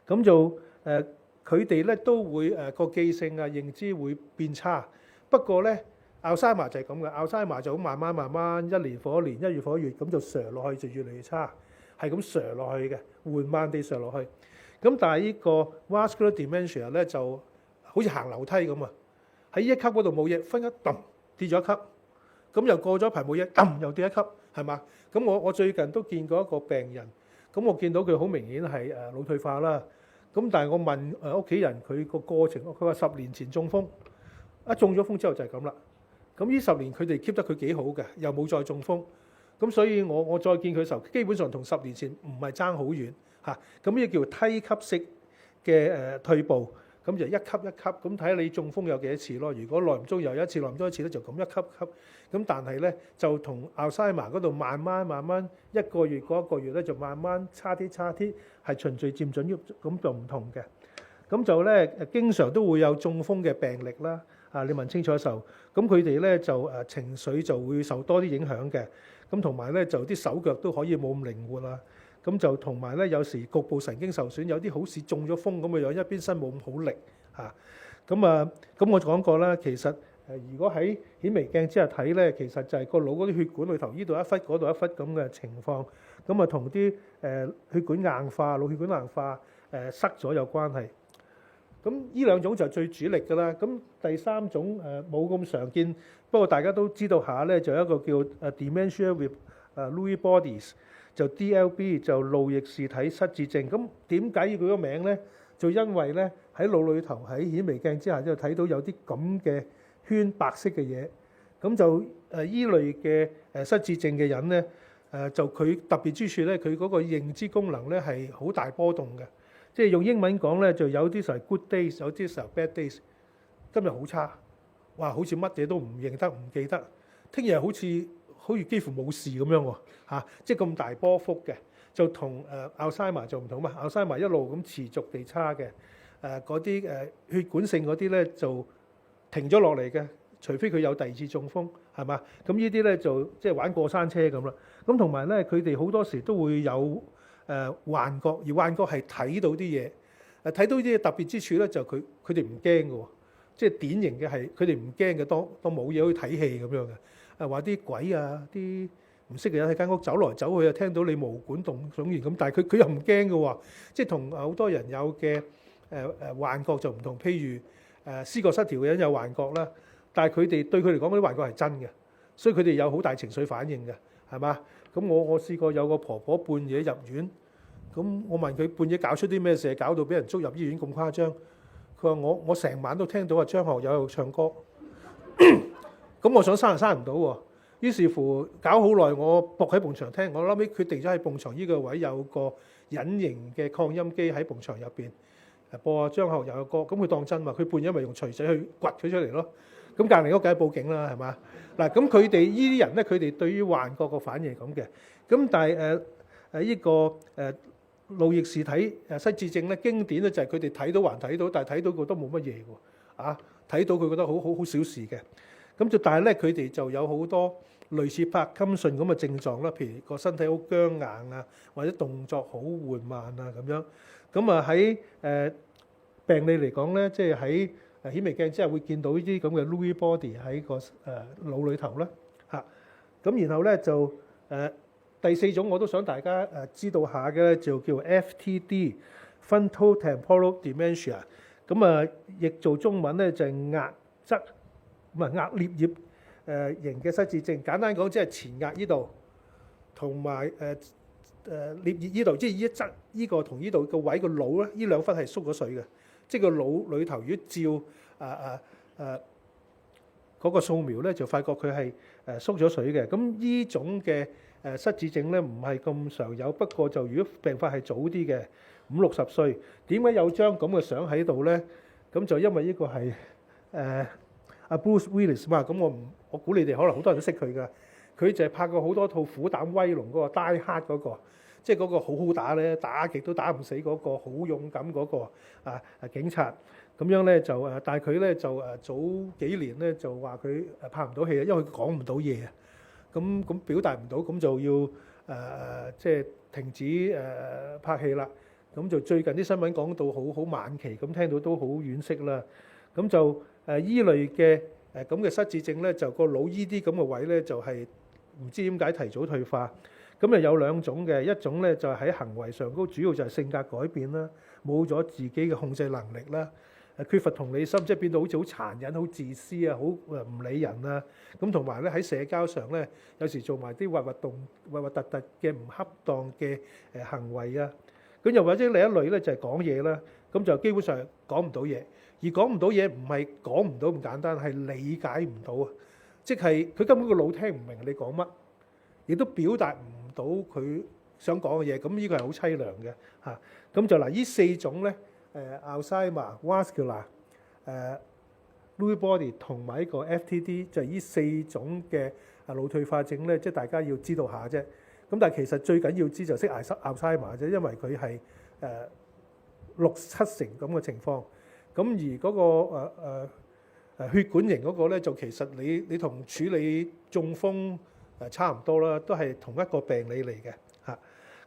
咁就佢哋咧都會個記性啊、認知會變差。不過咧 Alzheimer 就係咁嘅 ，Alzheimer 就咁慢慢一年火一年，一月火一月咁就瀡落去，就越嚟越差。係咁瀡落去嘅，緩慢地瀡落去。咁但係呢個 vascular dementia 咧就好似行樓梯咁啊！喺一級嗰度冇嘢，分一揼跌咗一級，咁又過咗排冇嘢，揼又跌一級，係嘛？咁我最近都見過一個病人，咁我見到佢好明顯係腦退化啦。咁但係我問屋企人佢個過程，佢話10年前中風，一中咗風之後就係咁啦。咁呢10年佢哋 keep 得佢幾好嘅，又冇再中風。咁所以我再見佢嘅時候，基本上同10年前唔係爭好遠嚇。咁呢叫梯級式嘅退步，咁就一級一級咁睇下你中風有幾多次咯。如果耐唔中又有一次，耐唔中一次咧就咁一級級。咁但係咧就同 Alzheimer 嗰度慢慢一個月過一個月咧就慢慢差啲，係循序漸進咁就唔同嘅。咁就咧經常都會有中風嘅病歷啦。你問清楚嘅時候，咁佢哋咧就情緒就會受多啲影響嘅。咁同埋咧就啲手腳都可以冇咁靈活啦。咁就同埋咧有時局部神經受損，有啲好似中咗風咁嘅樣，一邊身冇咁好力嚇。咁我講過啦，其實如果喺顯微鏡之下睇咧，其實就係個腦嗰啲血管裏頭呢度一忽嗰度一忽咁嘅情況，咁同啲血管硬化、腦血管硬化塞咗有關係。咁呢兩種就最主力㗎啦。咁第三種冇咁常見，不過大家都知道下咧，就有一個叫Dementia with Lewy Bodies， 就 DLB 就路易氏體失智症。咁點解要佢個名咧？就因為咧喺腦裏頭喺顯微鏡之下就睇到有啲咁嘅圈白色嘅嘢。咁就依類嘅失智症嘅人咧，就佢特別之處咧，佢嗰個認知功能咧係好大波動嘅。即係用英文講咧，就有啲時候係 good days， 有啲時候 bad days。今日好差，哇！好似乜嘢都唔認得、唔記得。聽日好似幾乎冇事咁樣喎，即係咁大波幅嘅，就同Alzheimer 就唔同嘛。Alzheimer 一路咁持續地差嘅，嗰啲血管性嗰啲咧就停咗落嚟嘅，除非佢有第二次中風，係嘛？咁呢啲咧就即係玩過山車咁啦。咁同埋咧，佢哋好多時都會有幻覺，而幻覺係睇到啲嘢。睇到啲嘢特別之處咧，就佢哋唔驚嘅喎，即係典型嘅係佢哋唔驚嘅，當冇嘢可以睇戲咁樣嘅。話啲鬼啊，啲唔識嘅人喺間屋走來走去啊，聽到你毛管戙然咁，但係佢又唔驚嘅喎，即係同好多人有嘅幻覺就唔同。譬如思覺失調嘅人有幻覺啦，但係佢哋對佢嚟講嗰啲幻覺係真嘅，所以佢哋有好大情緒反應嘅，係嘛？咁我試過有個婆婆半夜入院，咁我問佢半夜搞出啲咩事，搞到俾人捉入醫院咁誇張？佢話我成晚都聽到張學友喺度唱歌，咁我想閂又閂唔到喎。於是乎搞好耐，我駁喺埲牆聽，我後尾決定咗喺埲牆呢個位有個隱形嘅擴音機喺埲牆入邊播張學友嘅歌，咁佢當真嘛？佢半夜咪用錘仔去掘佢出嚟咯。咁隔離屋梗係報警啦，係嘛？嗱，咁佢哋呢啲人咧，佢哋對於幻覺個反應係咁嘅。咁但係呢個路易氏體失智症咧，經典咧就係佢哋睇到還睇到，但係睇到覺得冇乜嘢喎。睇到佢覺得好小事嘅。咁就但係咧，佢哋就有好多類似柏金遜咁嘅症狀啦，譬如個身體好僵硬啊，或者動作好緩慢啊咁樣。咁喺病理嚟講咧，即係喺顯微鏡之下會見到呢啲咁嘅 Lewy body 喺個腦裏頭啦嚇。咁然後咧就第四種我都想大家知道下嘅就叫 FTD Frontotemporal Dementia。咁譯做中文咧就係額頜顳葉型嘅失智症。簡單講即係前額呢度同埋顳葉呢度，即係呢一側呢個同呢度個位個腦咧，呢兩忽係縮咗水嘅。即係個腦裏頭如果照嗰個掃描咧，就發覺佢係縮咗水嘅。咁呢種嘅失智症咧唔係咁常有，不過就如果病發係早啲嘅50-60歲，點解有張咁嘅相喺度咧？咁就因為呢個係阿 Bruce Willis 嘛。咁我估你哋可能好多人都識佢㗎。佢就係拍過好多套虎膽威龍嗰個 Die Hard 嗰個。即係嗰個好好打咧，打極都打唔死嗰個好勇敢嗰個警察咁樣咧就但係佢咧就早幾年咧就話佢拍唔到戲啊，因為佢講唔到嘢啊，咁表達唔到，咁就要即係停止拍戲啦。咁就最近啲新聞講到好晚期，咁聽到都好惋惜啦。咁就依類嘅咁嘅失智症咧，就個腦依啲咁嘅位咧就係唔知點解提早退化。咁有兩種嘅，一種咧就係喺行為上高，主要就係性格改變啦，冇咗自己嘅控制能力啦，缺乏同理心，即係變到好似好殘忍、好自私啊，好唔理人啊。咁同埋咧喺社交上咧，有時做埋啲核突突嘅唔恰當嘅行為啊。咁又或者另一類咧就係講嘢啦，咁就基本上講唔到嘢，而講唔到嘢唔係講唔到咁簡單，係理解唔到啊，即係佢根本個腦聽唔明你講乜，亦都表達唔到佢想講嘅嘢，咁呢個係好凄涼嘅嚇。咁就嗱，呢四種咧，Alzheimer、Vascular、Lewy body 同埋呢個 FTD，就係呢四種嘅腦退化症咧，即係大家要知道下啫。咁但係其實最緊要知就識Alzheimer啫，因為佢係6-7成咁嘅情況。咁而嗰個血管型嗰個咧，就其實你同處理中風差唔多啦，都係同一個病理嚟嘅嚇。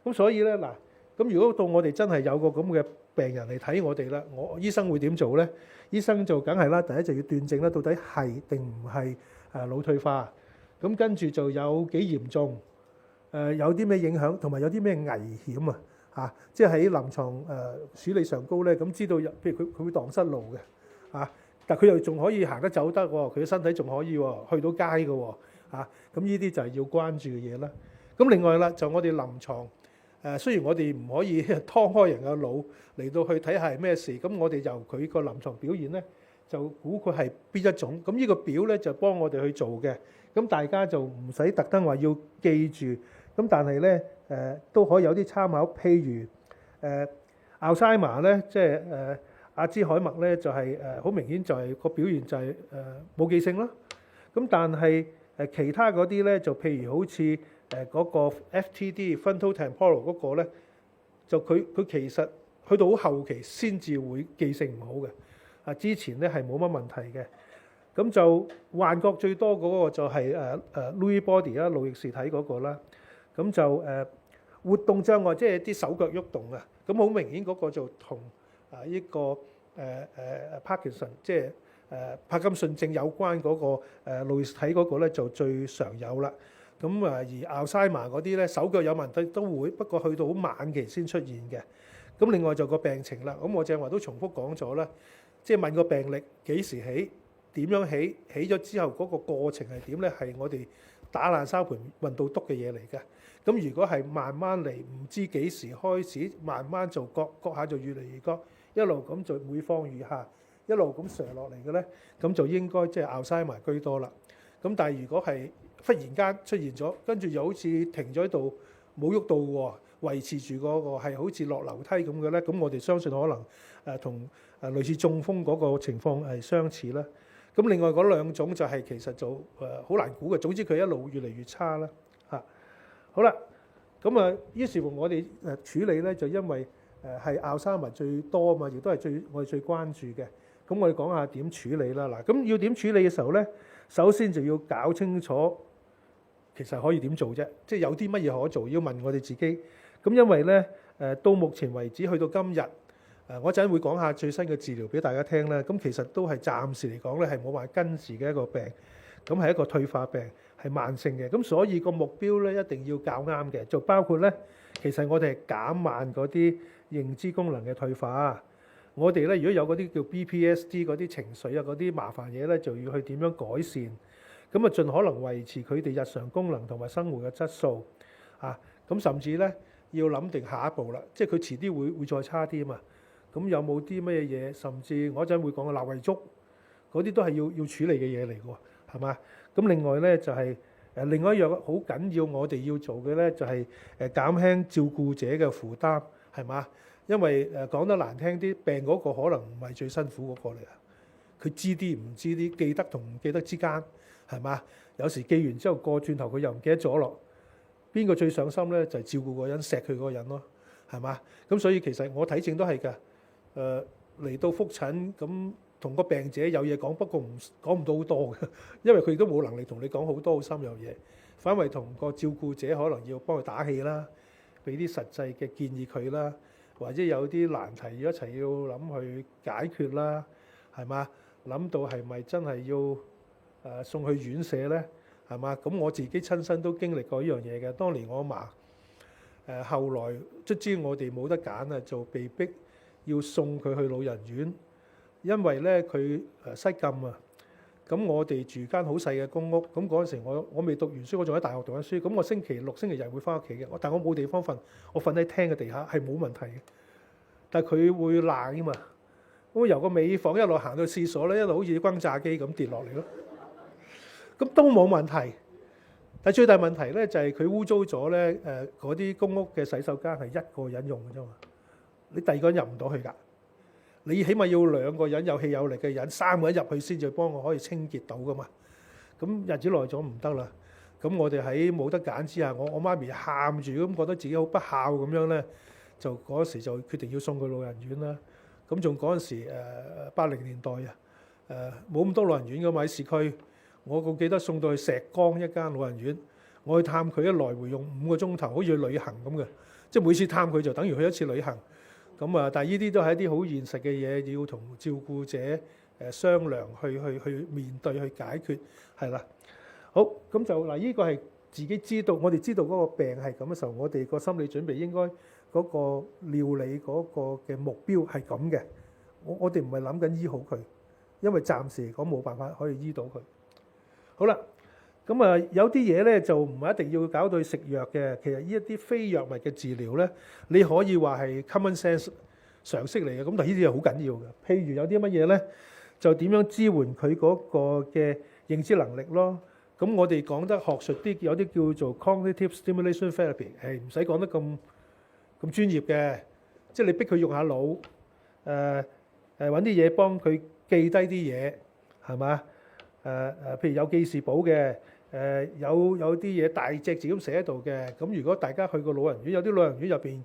咁所以咧嗱，咁如果到我哋真係有個咁嘅病人嚟睇我哋啦，醫生會點做咧？醫生就梗係啦，第一就要斷症啦，到底係定唔係腦退化？咁跟住就有幾嚴重？有啲咩影響，同埋有啲咩危險啊？嚇，即係喺臨床處理上高咧，咁知道，譬如佢會蕩失路嘅嚇，但佢又仲可以行得走得喎，佢嘅身體仲可以喎，去到街嘅喎嚇，咁呢啲就係要關注嘅嘢啦。咁另外啦，就我哋臨床雖然我哋唔可以劏開人嘅腦嚟到去睇下係咩事，咁我哋由佢個臨床表現咧，就估佢係邊一種。咁呢個表咧就幫我哋去做嘅，咁大家就唔使特登話要記住。咁但係咧都可以有啲參考，譬如Alzheimer 咧，即係阿茲海默咧，就係好明顯就係個表現就係冇記性啦。咁但係其他嗰啲咧，就譬如好似嗰個 FTD frontotemporal 嗰個咧，就佢其實去到好後期先至會記性唔好嘅。之前咧係冇乜問題嘅。咁就幻覺最多嗰個就係Lewy body 啦，腦翼視體嗰個啦。咁就活動障礙，即係啲手腳喐動啊。咁好明顯嗰個就同呢個Parkinson， 即係帕金遜症有關嗰個腦翼視體嗰個咧，就最常有啦。咁而 Alzheimer 嗰啲咧，手腳有問題都會，不過去到好晚期先出現嘅。咁另外就個病情啦。咁我正話都重複講咗啦，即係問個病歷幾時起，點樣起，起咗之後嗰個過程係點咧？係我哋打爛沙盤問到篤嘅嘢嚟嘅。咁如果係慢慢嚟，唔知幾時開始，慢慢做割下就越嚟越割，一路咁就每況愈下，一路咁瀡落嚟嘅咧，咁就應該即係 Alzheimer 居多啦。咁但係如果係忽然間出現咗，跟住又好似停咗喺度冇喐到喎，維持住嗰個係好似落樓梯咁嘅咧，咁我哋相信可能同類似中風嗰個情況係相似啦。咁另外嗰兩種就係其實就好難估嘅，總之佢一路越嚟越差啦嚇。好啦，咁於是乎我哋處理咧，就因為係Alzheimer最多啊嘛，亦都係我哋最關注嘅。咁我哋講下點處理啦。嗱，咁要點處理嘅時候咧，首先就要搞清楚其實可以點做啫，即係有啲乜嘢可做，要問我哋自己。咁因為咧到目前為止去到今日，我陣會講下最新嘅治療俾大家聽啦。咁其實都係暫時嚟講咧，係冇話根治嘅一個病，咁係一個退化病。係慢性嘅，咁所以個目標咧一定要搞啱嘅，就包括咧，其實我哋係減慢嗰啲認知功能嘅退化。我哋咧如果有嗰啲叫 BPSD 嗰啲情緒啊嗰啲麻煩嘢咧，就要去點樣改善，咁啊盡可能維持佢哋日常功能同埋生活嘅質素啊。咁甚至咧要諗定下一步啦，即係佢遲啲會再差啲啊嘛。咁有冇啲乜嘢？甚至我陣會講嘅立遺囑嗰啲都係要處理嘅嘢嚟㗎，係嘛？咁另外咧就係另外一樣好緊要，我哋要做嘅咧就係減輕照顧者嘅負擔，係嘛？因為講得難聽啲，病嗰個可能唔係最辛苦嗰個嚟啊。佢知啲唔知啲，記得同唔記得之間，係嘛？有時記完之後過轉頭佢又唔記得咗咯。邊個最上心咧？就係照顧嗰個人，錫佢嗰個人咯，係嘛？咁所以其實我睇症都係㗎。嚟到覆診咁。同個病者有嘢講，不過講唔到好多嘅，因為佢都冇能力同你講好多好深入嘢，反為同個照顧者可能要幫佢打氣啦，俾啲實際嘅建議佢啦，或者有啲難題要一齊要諗去解決啦，係嘛？諗到係咪真係要送去院舍咧？係嘛？咁我自己親身都經歷過呢樣嘢嘅。當年我阿嫲後來卒之我哋冇得揀啊，就被逼要送佢去老人院。因為咧佢失禁啊，咁我哋住間好細嘅公屋，咁嗰陣時我未讀完書，我仲喺大學讀緊書，咁我星期六、星期日會翻屋企嘅，但我冇地方瞓，我瞓喺廳嘅地下係冇問題嘅，但係佢會爛㗎嘛，咁由個尾房一路行到廁所咧，一路好似啲轟炸機咁跌落嚟咯，咁都冇問題，但係最大問題咧就係佢污糟咗咧，嗰啲公屋嘅洗手間係一個人用嘅啫嘛，你第二個人入唔到去㗎。你起碼要兩個人有氣有力嘅人，3個人入去先至幫我可以清潔到噶嘛。咁日子耐咗唔得啦。咁我哋喺冇得揀之下，我媽咪喊住咁覺得自己好不孝咁樣咧，就嗰時就決定要送去老人院啦。咁仲嗰陣時80年代冇咁多老人院㗎嘛，喺市區。我記得送到去石崗一間老人院，我去探佢，一來回用5個鐘頭，好似去旅行咁嘅。即係每次探佢就等於去一次旅行。咁但係呢啲都係一啲好現實嘅嘢，要同照顧者商量去面對去解決，係啦。好，咁就嗱，呢個係自己知道，我哋知道嗰個病係咁嘅時候，我哋個心理準備應該嗰個料理嗰個嘅目標係咁嘅。我哋唔係諗緊醫好佢，因為暫時嚟講冇辦法可以醫到佢。好啦，咁有啲嘢咧就唔係一定要搞到食藥嘅。其實呢一啲非藥物嘅治療咧，你可以話係 common sense 常識嚟嘅。咁但係呢啲係好緊要嘅。譬如有啲乜嘢咧，就點樣支援佢嗰個嘅認知能力咯。咁我哋講得學術啲，有啲叫做 cognitive stimulation therapy， 係唔使講得咁專業嘅。即係你逼佢用下腦，揾啲嘢幫佢記低啲嘢，係嘛？譬如有記事簿嘅，有啲嘢大隻字咁寫喺度嘅。咁如果大家去過老人院，有啲老人院入邊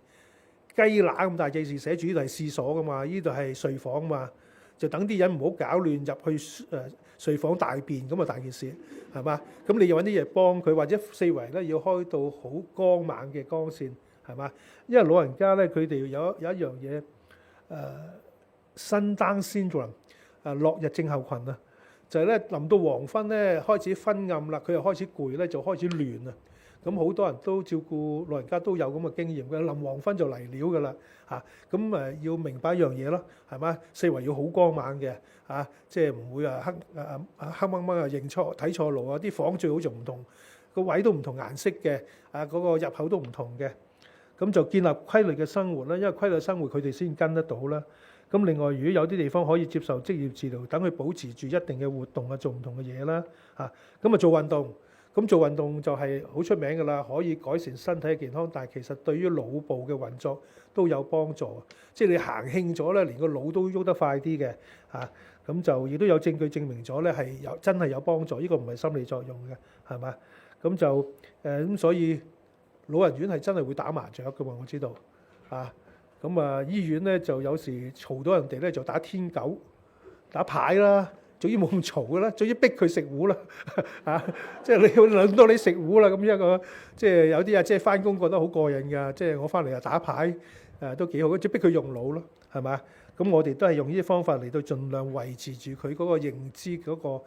雞乸咁大隻字寫住呢度係廁所噶嘛，呢度係睡房嘛，就等啲人唔好搞亂入去睡房大便咁啊，大件事係嘛？咁你要揾啲嘢幫佢，或者四圍咧要開到好光猛嘅光線係嘛？因為老人家咧佢哋有一樣嘢sundown syndrome 落日症候群啊。就係咧，臨到黃昏咧，開始昏暗啦，佢又開始攰咧，就開始亂啊。咁好多人都照顧老人家都有咁嘅經驗嘅，臨黃昏就嚟料㗎啦嚇。咁要明白一樣嘢咯，係嘛？四圍要好光猛嘅嚇，即係唔會黑掹掹啊認錯睇錯路啊。啲房最好就唔同個位都唔同顏色嘅嗰個入口都唔同嘅。咁就建立規律嘅生活啦，因為規律生活佢哋先跟得到啦。咁另外，如果有啲地方可以接受職業治療，等佢保持住一定嘅活動啊，做唔同嘅嘢啦嚇。咁做運動，咁做運動就係好出名㗎啦，可以改善身體嘅健康，但係其實對於腦部嘅運作都有幫助。即係你行興咗咧，連個腦都喐得快啲嘅嚇。咁就亦都有證據證明咗咧係真係有幫助，呢個唔係心理作用嘅，係嘛？咁就咁所以老人院係真係會打麻雀㗎嘛，我知道啊。咁醫院咧就有時嘈到人哋咧就打天九、打牌啦，總之冇咁嘈㗎啦，總之逼佢食糊啦即係你要輪到你食糊啦咁一個，即係有啲即係翻工覺得好過癮㗎，即係我翻嚟又打牌都幾好，即係逼佢用腦咯，係嘛？咁我哋都係用呢啲方法嚟到盡量維持住佢嗰個認知嗰個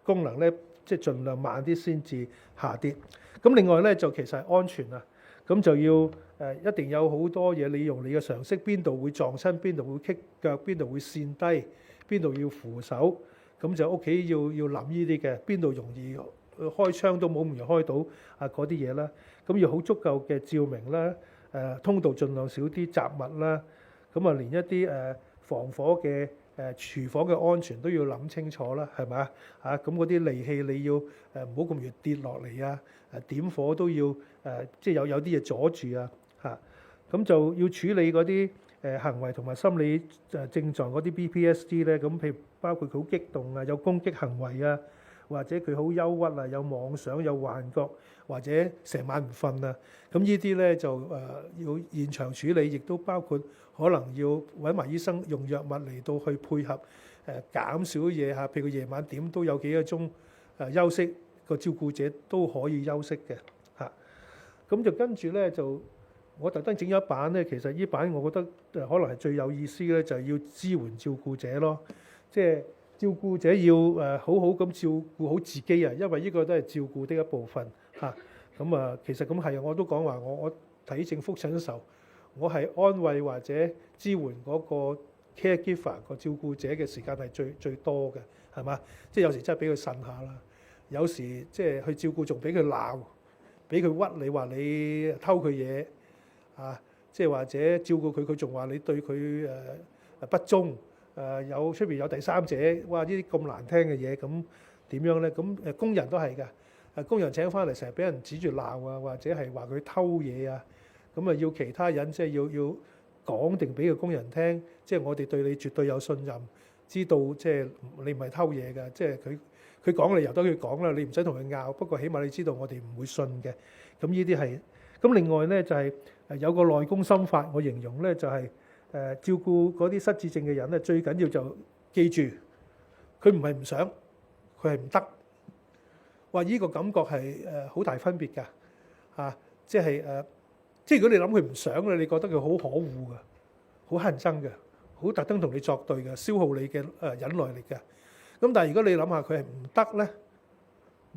功能咧，即係盡量慢啲先至下跌。咁另外咧就其實係安全啊。咁就要一定有好多嘢，你用你嘅常識，邊度會撞親，邊度會棘腳，邊度會跣低，邊度要扶手，咁就屋企要諗呢啲嘅，邊度容易開窗都冇咁容易開到嗰啲嘢啦。咁要好足夠嘅照明啦，通道盡量少啲雜物啦。咁連一啲防火嘅廚房嘅安全都要諗清楚啦，係咪？咁嗰啲利器你要唔好咁容易跌落嚟啊！點火都要即係有啲嘢阻住啊！咁就要處理嗰啲行為同埋心理症狀嗰啲 BPSD 咧，咁譬如包括佢好激動啊，有攻擊行為啊，或者佢好憂鬱啊，有妄想、有幻覺，或者成晚唔瞓啊，咁呢啲咧就要現場處理，亦都包括可能要揾埋醫生用藥物嚟到去配合減少嘢嚇，譬如佢夜晚點都有幾個鐘休息，個照顧者都可以休息嘅嚇。咁就跟住咧就我特登整咗一版咧，其實呢版我覺得可能係最有意思嘅咧，就係要支援照顧者咯，即係照顧者要好好咁照顧好自己啊，因為呢個都係照顧的一部分嚇。咁其實咁係，我都講話我睇症覆診嘅時候，我係安慰或者支援嗰個 caregiver 個照顧者嘅時間係最多嘅，係嘛？即係有時真係俾佢呻下啦，有時即係去照顧仲俾佢鬧，俾佢屈你話你偷佢嘢啊，即係或者照顧佢，佢仲話你對佢不忠，有出邊有第三者，哇！呢啲咁難聽嘅嘢，咁點樣咧？咁工人都係㗎，工人請翻嚟成日俾人指住鬧啊，或者係話佢偷嘢啊，咁要其他人即係要講定俾個工人聽，即係我哋對你絕對有信任，知道即係你唔係偷嘢㗎，即係佢講你由得佢講啦，你唔使同佢拗，不過起碼你知道我哋唔會信嘅。咁呢啲係咁另外咧就係有個內功心法，我形容咧就係照顧嗰啲失智症嘅人咧，最緊要就記住，佢唔係唔想，佢係唔得。話呢個感覺係好大分別㗎嚇，即係如果你諗佢唔想咧，你覺得佢好可惡㗎，好乞人憎嘅，好特登同你作對嘅，消耗你嘅忍耐力嘅。咁但係如果你諗下佢係唔得咧，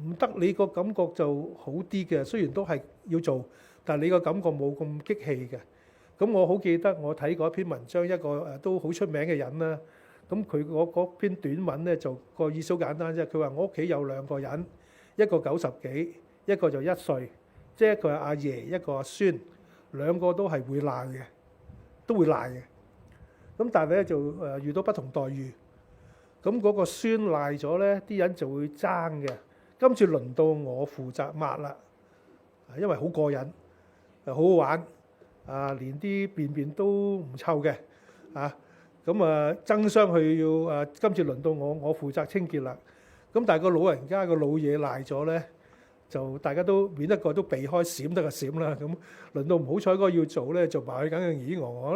唔得你個感覺就好啲嘅。雖然都係要做，但係你個感覺冇咁激氣嘅。咁我好記得我睇過一篇文章，一個都好出名嘅人啦。咁佢嗰篇短文咧就個意思好簡單啫。佢話我屋企有兩個人，一個90幾，一個就1歲，即係一個係阿爺，一個阿孫，兩個都係會賴嘅，都會賴嘅。咁但係咧就遇到不同待遇。咁嗰個孫賴咗咧，啲人就會爭嘅。今次輪到我負責抹啦，因為好過癮，好好玩，連啲便便都唔臭嘅，咁爭相去要今次輪到我負責清潔啦。咁但係個老人家個老嘢賴咗咧，就大家都免得個都避開，閃得個閃啦。咁輪到唔好彩嗰個要做咧，就埋去緊嘅咦我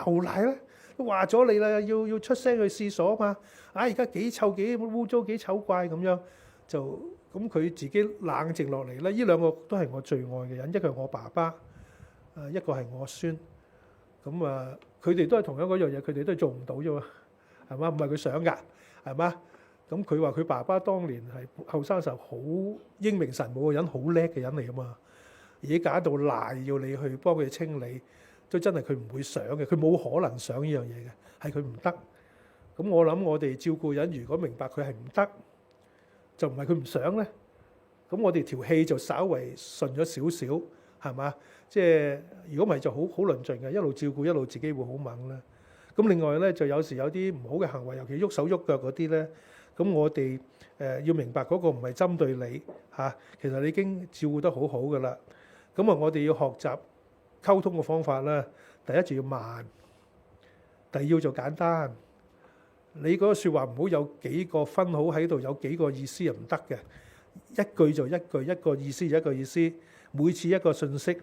又賴咧，都話咗你啦，要出聲去廁所嘛。而家幾臭幾污糟幾醜怪咁樣，就咁佢自己冷靜落嚟咧。呢兩個都係我最愛嘅人，一個係我爸爸，一個係我孫。咁佢哋都係同樣嗰樣嘢，佢哋都係做唔到啫嘛，係嘛？唔係佢想㗎，係嘛？咁佢話佢爸爸當年係後生時候好英明神武嘅人，好叻嘅人嚟㗎嘛。而家搞到賴要你去幫佢清理，都真係佢唔會想嘅，佢冇可能想呢樣嘢嘅，係佢唔得。咁我諗我哋照顧人，如果明白佢係唔得，就唔係佢唔想咧。咁我哋條氣就稍為順咗少少，係嘛？即係如果唔係就好論盡嘅，一路照顧一路自己會好猛啦。咁另外咧就有時有啲唔好嘅行為，尤其喐手喐腳嗰啲咧，咁我哋要明白嗰個唔係針對你嚇，其實你已經照顧得好好㗎啦。咁我哋要學習溝通嘅方法啦。第一就要慢，第二要做簡單。你嗰個説話唔好有幾個分號喺度，有幾個意思又唔得嘅。一句就一句，一個意思就一個意思，每次一個信息，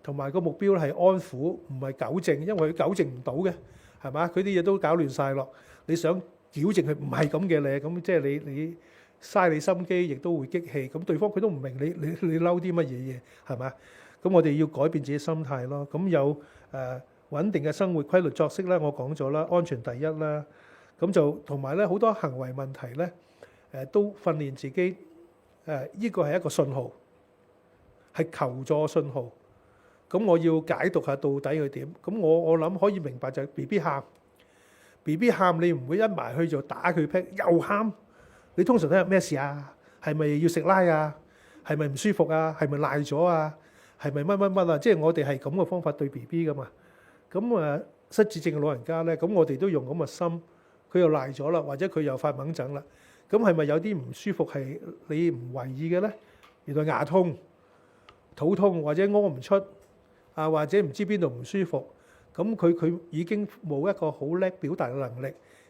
同埋個目標係安撫，唔係糾正，因為佢糾正唔到嘅，係嘛？佢啲嘢都搞亂晒咯。你想矯正佢唔係咁嘅咧，咁即係你嘥你心機，亦都會激氣。咁對方佢都唔明你嬲啲乜嘢嘢，係嘛？咁我哋要改變自己心態咯。咁有穩定嘅生活規律作息啦，我講咗啦，安全第一啦。咁就同埋咧好多行為問題咧，都訓練自己。呢個係一個信號，係求助信號。咁我要解讀下到底佢點。咁我諗可以明白就係 BB 喊，BB 喊你唔會一埋去就打佢屁又喊。你通常都係咩事啊？係咪要食拉啊？係咪唔舒服啊？係咪賴咗啊？係咪乜乜乜啊？即係我哋係咁嘅方法對 BB 噶嘛。咁失智症嘅老人家咧，咁我哋都用咁嘅心。佢又賴咗啦，或者佢又發猛疹啦，咁係咪有啲唔舒服係你唔為意嘅咧？原來牙痛、肚痛或者屙唔出或者唔知邊度唔舒服，咁佢已經冇一個好叻表達嘅能力，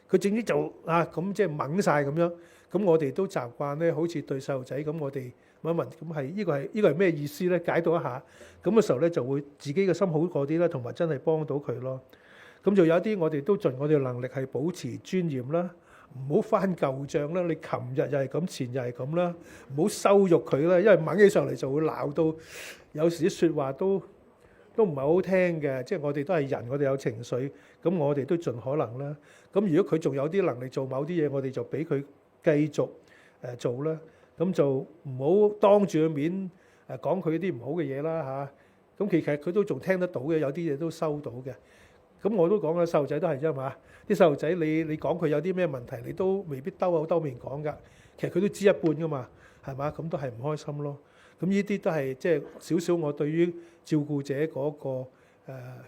佢總之就咁即係猛晒咁樣。咁我哋都習慣咧，好似對細路仔咁，我哋問一問，咁係呢個係咩意思咧？解讀一下，咁嘅時候咧就會自己嘅心好過啲啦，同埋真係幫到佢咯。咁就有啲我哋都盡我哋嘅能力係保持尊嚴啦，唔好翻舊帳啦。你琴日又係咁，前日係咁啦，唔好羞辱佢啦，因為猛起上嚟就會鬧到，有時啲説話都唔係好聽嘅。即係我哋都係人，我哋有情緒，咁我哋都盡可能啦。咁如果佢仲有啲能力做某啲嘢，我哋就俾佢繼續做啦。咁就唔好當住佢面講佢啲唔好嘅嘢啦嚇。咁其實佢都仲聽得到嘅，有啲嘢都收到嘅。咁我都講啦，細路仔都係啫嘛。啲細路仔你講佢有啲咩問題，你都未必兜口兜面講噶。其實佢都知一半噶嘛，係嘛？咁都係唔開心咯。咁呢啲都係即係少少我對於照顧者嗰個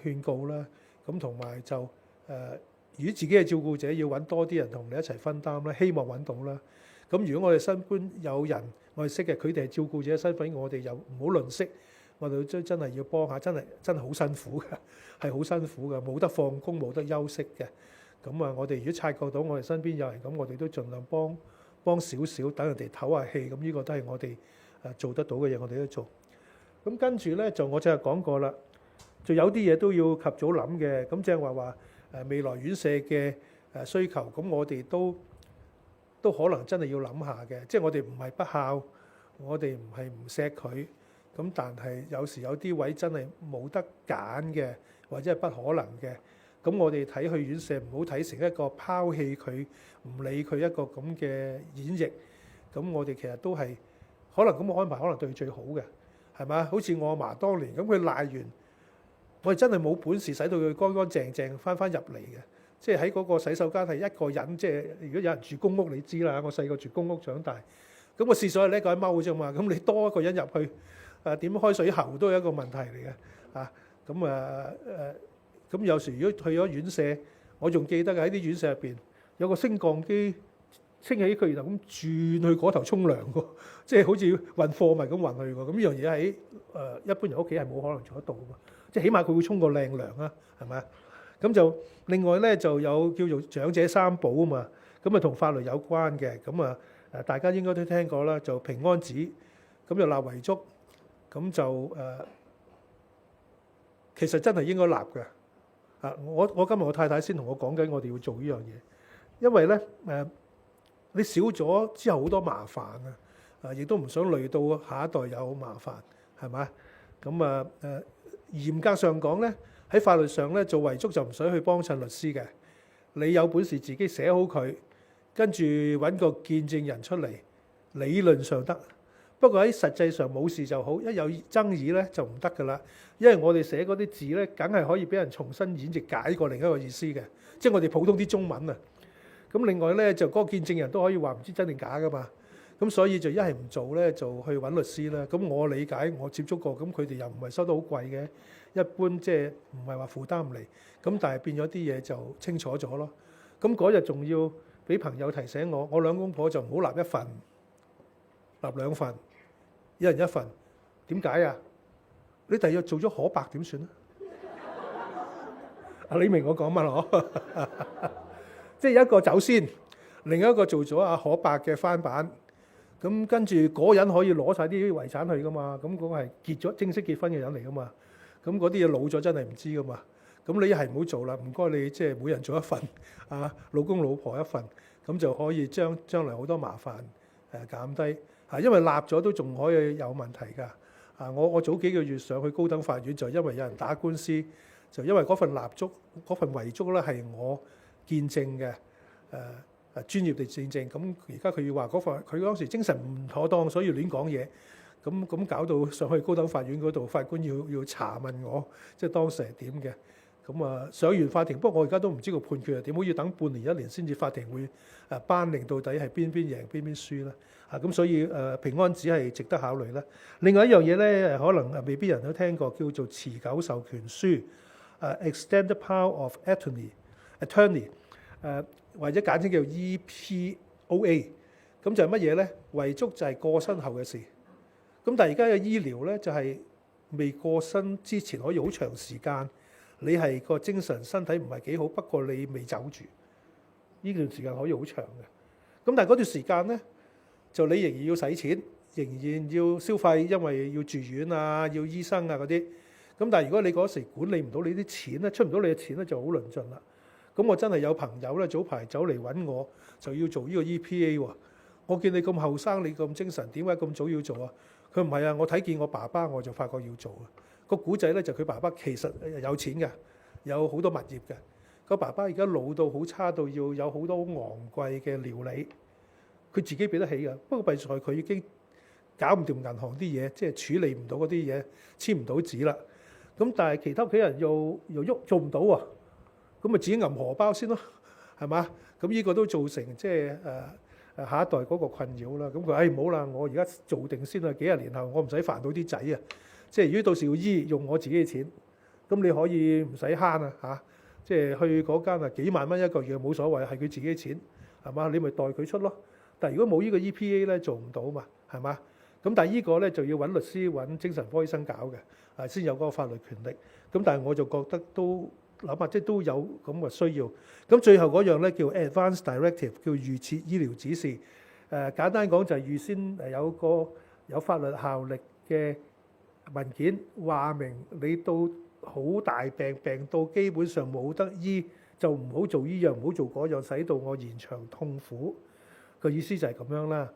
勸告啦。咁同埋就如果自己係照顧者，要揾多啲人同你一齊分擔啦，希望揾到啦。咁如果我哋身邊有人我哋識嘅，佢哋係照顧者嘅身份，我哋又唔好吝嗇。我哋真係要幫下，真係好辛苦嘅，係好辛苦嘅，冇得放工，冇得休息嘅。咁我哋如果察覺到我哋身邊有人咁，我哋都盡量幫少少，等人哋唞下氣。咁呢個都係我哋做得到嘅嘢，我哋都做。咁跟住咧就我就係講過啦，就有啲嘢都要及早諗嘅。咁即係話未來院舍嘅需求，咁我哋都可能真係要諗下嘅。即係我哋唔係不孝，我哋唔係唔錫佢。咁但係有時有啲位真係冇得揀嘅，或者係不可能嘅。咁我哋睇去院舍唔好睇成一個拋棄佢、唔理佢一個咁嘅演繹。咁我哋其實都係可能咁嘅安排，可能對最好嘅，係咪？好似我阿嫲當年咁，佢賴完，我哋真係冇本事使到佢乾乾淨淨翻入嚟嘅。即係喺嗰個洗手間係一個人，即係如果有人住公屋，你知啦。我細個住公屋長大，咁個廁所係呢個喺踎啫嘛。咁你多一個人入去，點開水喉都係一個問題嚟嘅。咁有時如果去咗院舍，我仲記得喺啲院舍入邊有個升降機升起佢，然後咁轉去嗰頭沖涼喎，即係好似運貨物咁運去喎。咁呢樣嘢喺一般人屋企係冇可能做得到㗎嘛。即係起碼佢會沖個靚涼啊，係咪啊？咁就另外咧就有叫做長者三寶啊嘛。咁啊同法律有關嘅。咁大家應該都聽過啦，就平安紙，咁就立遺囑，咁就其實真係應該立嘅。我今日我太太先同我講緊，我哋要做呢樣嘢，因為咧你少咗之後好多麻煩啊！亦都唔想累到下一代有麻煩，係咪？咁嚴格上講咧，喺法律上咧做遺囑就唔使去幫襯律師嘅，你有本事自己寫好佢，跟住揾個見證人出嚟，理論上得。不過喺實際上冇事就好，一有爭議咧就唔得㗎啦。因為我哋寫嗰啲字咧，梗係可以俾人重新演繹解過另一個意思嘅，即係我哋普通啲中文啊。咁另外咧就嗰個見證人都可以話唔知真定假㗎嘛。咁所以就一係唔做咧，就去揾律師啦。咁我理解，我接觸過，咁佢哋又唔係收得好貴嘅，一般即係唔係話負擔唔嚟。咁但係變咗啲嘢就清楚咗咯。咁嗰日仲要俾朋友提醒我，我兩公婆就唔好立一份，立兩份，一人一份。點解啊？你第日做咗可伯點算啊？你明我講乜咯？即係一個走先，另一個做咗阿可伯嘅翻版。咁跟住嗰人可以攞晒啲遺產去噶嘛？咁嗰個係結咗正式結婚嘅人嚟噶嘛？咁嗰啲嘢老咗真係唔知噶嘛？咁你一係唔好做啦，唔該你即係每人做一份，老公老婆一份，咁就可以將來好多麻煩減低。因為立咗都仲可以有問題㗎。我早幾個月上去高等法院，就因為有人打官司，就因為嗰份遺囑咧係我見證嘅，專業地見證。咁而家佢要話嗰份佢當時精神唔妥當，所以亂講嘢。咁搞到上去高等法院嗰度，法官要查問我，即係當時係點嘅。咁上完法庭，不過我而家都唔知個判決係點，好似等半年一年先至法庭會頒令到底係邊贏邊輸啦。咁所以平安紙係值得考慮啦。另外一樣嘢咧，可能未必人都聽過，叫做持久授權書，Extended Power of Attorney，或者簡稱叫 EPOA。咁就係乜嘢咧？遺囑就係過身後嘅事。咁但係而家嘅醫療咧，就係未過身之前可以好長時間，你係個精神身體唔係幾好，不過你未走住，呢段時間可以好長嘅。咁但係嗰段時間咧，就你仍然要使錢，仍然要消費，因為要住院啊，要醫生啊嗰啲。咁但係如果你嗰時管理唔到你啲錢咧，出唔到你嘅錢咧，就好論盡啦。咁我真係有朋友咧，早排走嚟揾我，就要做呢個 EPA 喎。我見你咁後生，你咁精神，點解咁早要做啊？佢唔係啊，我睇見我爸爸，我就發覺要做啊。個古仔咧就佢爸爸其實有錢嘅，有好多物業嘅。個爸爸而家老到好差到要有好多好昂貴嘅料理，佢自己俾得起㗎。不過弊在佢已經搞唔掂銀行啲嘢，即係處理唔到嗰啲嘢，簽唔到紙啦。咁但係其他屋企人又喐做唔到喎，咁咪自己揞荷包先咯，係嘛？咁呢個都造成即係下一代嗰個困擾啦。咁佢唔好啦，我而家做定先啦，幾廿年後我唔使煩到啲仔啊。即係如果到時要醫用我自己嘅錢，咁你可以唔使慳啊嚇。即係去嗰間幾萬蚊一個月冇所謂，係佢自己嘅錢係嘛？你咪代佢出咯。但係如果冇呢個 EPA 咧，做唔到嘛，係嘛？咁但係呢個咧就要揾律師揾精神科醫生搞嘅，先有嗰個法律權力。咁但係我就覺得都諗下，即係都有咁嘅需要。咁最後嗰樣咧叫 Advance Directive， 叫預設醫療指示。簡單講就係預先有法律效力嘅文件話明你到好大病，病到基本上冇得醫，就唔好做依樣，唔好做嗰樣，使到我延長痛苦。個意思就係咁樣啦。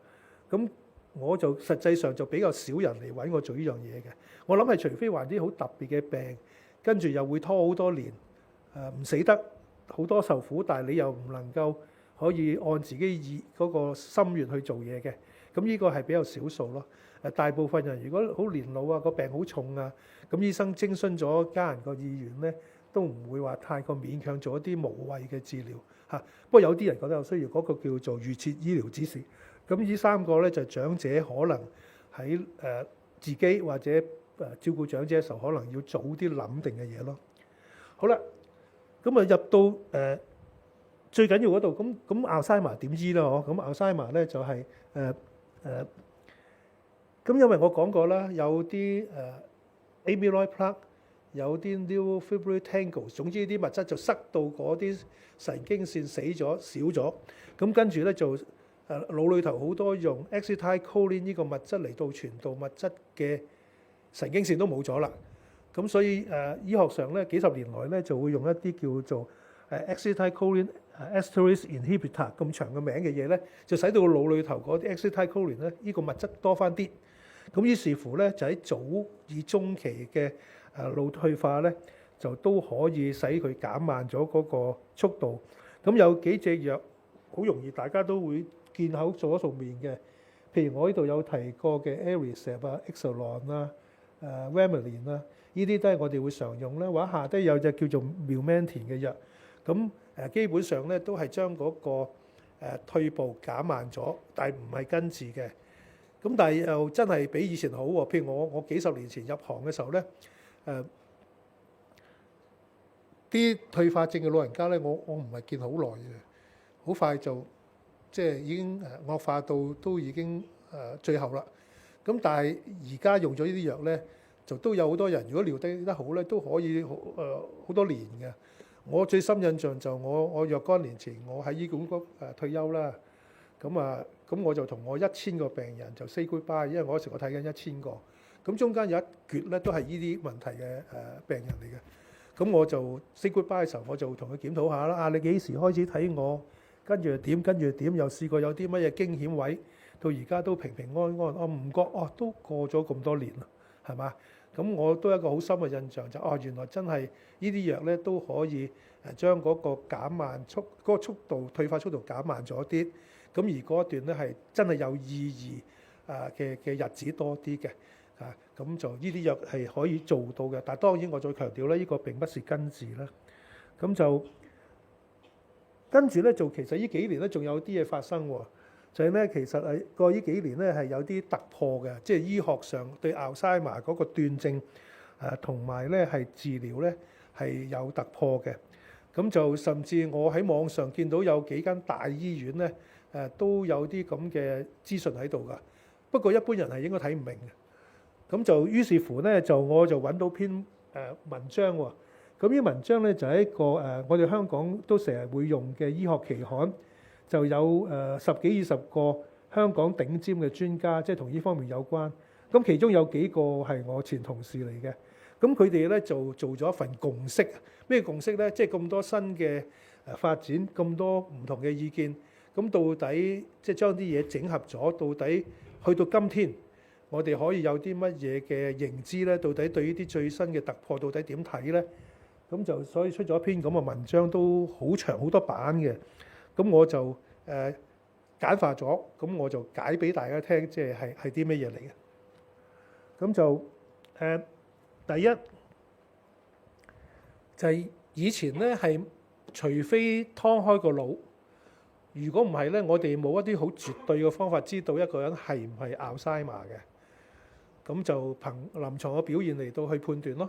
咁我就實際上就比較少人嚟揾我做呢樣嘢嘅。我諗係除非患啲好特別嘅病，跟住又會拖好多年，唔死得，好多受苦，但係你又唔能夠可以按自己意嗰個心願去做嘢嘅。咁呢個係比較少數咯。大部分人如果好年老啊，個病好重啊，咁醫生徵詢咗家人個意願咧，都唔會話太過勉強做一啲無謂嘅治療嚇。不過有啲人覺得有需要，嗰個叫做預設醫療指示。咁呢三個咧就長者可能喺自己或者照顧長者嘅時候，可能要早啲諗定嘅嘢咯。好啦，咁啊入到最緊要嗰度，咁阿爾茨海默點醫啦？嗬，咁阿爾茨海默咧就係咁因為我講過啦，有啲amyloid plaque， 有啲 neural fibrillary tangles， 總之啲物質就塞到嗰啲神經線死咗少咗，咁跟住咧就腦裏頭好多用 acetylcholine 呢個物質嚟到傳導物質嘅神經線都冇咗啦。咁所以醫學上咧幾十年來咧就會用一啲叫做acetylcholine esterase inhibitor 咁長嘅名嘅嘢咧，就使到個腦裏頭嗰啲 acetylcholine 咧呢個物質多翻啲。咁於是乎咧，就喺早以中期嘅腦退化咧，就都可以使佢減慢咗嗰個速度。咁有幾隻藥好容易大家都會見口數一數面嘅，譬如我呢度有提過嘅 Aricept 啊、Exelon 啊、Remaline 啊，呢啲都係我哋會常用啦。或者下低有隻叫做 Memantine 嘅藥，咁基本上咧都係將嗰個退步減慢咗，但係唔係根治嘅。咁但係又真係比以前好喎。譬如我幾十年前入行嘅時候咧，啲退化症嘅老人家咧，我唔係見好耐嘅，好快就即係已經惡化到都已經最後啦。咁但係而家用咗呢啲藥咧，就都有好多人，如果療得好咧，都可以好多年嘅。我最深印象就我若干年前我喺醫管局退休啦。咁我就同我1000個病人就 say goodbye， 因為我嗰時我睇緊1000個，咁中間有一橛咧都係呢啲問題嘅病人嚟嘅。咁我就 say goodbye 嘅時候，我就同佢檢討下啦。你幾時開始睇我？跟住點？又試過有啲乜嘢驚險位？到而家都平平安安。我唔覺都過咗咁多年啦，係嘛？咁我都有一個好深嘅印象就原來真係呢啲藥咧都可以將嗰個減慢嗰個速度退化速度減慢咗啲。咁而嗰一段咧係真係有意義嘅日子多啲嘅。咁就呢啲藥係可以做到嘅。但係當然我再強調咧，呢個並不是根治啦。咁就跟住咧，就其實呢幾年咧仲有啲嘢發生喎。就係咧，其實過呢幾年咧係有啲突破嘅，即係醫學上對阿爾茨海默嗰個斷症同埋咧係治療咧係有突破嘅。咁就甚至我喺網上見到有幾間大醫院咧都有啲咁嘅資訊喺度㗎。不過一般人係應該睇唔明嘅。咁就於是乎咧，我就揾到篇文章喎。咁呢文章咧就係一個我哋香港都成日會用嘅醫學期刊。就有10幾20個香港頂尖嘅專家，即係同呢方面有關。咁其中有幾個係我前同事嚟嘅。咁佢哋咧就做咗一份共識。咩共識咧？即係咁多新嘅發展，咁多唔同嘅意見。咁到底即係將啲嘢整合咗，到底去到今天，我哋可以有啲乜嘢嘅認知咧？到底對呢啲最新嘅突破，到底點睇咧？咁就所以出咗一篇咁嘅文章，都好長好多版嘅。咁我就簡化咗，咁我就解俾大家聽，即係啲咩嘢嚟嘅。咁就第一就係以前咧係除非劏開個腦，如果唔係咧，我哋冇一啲好絕對嘅方法知道一個人係唔係阿爾茨海默嘅。咁就憑臨床嘅表現嚟到去判斷咯。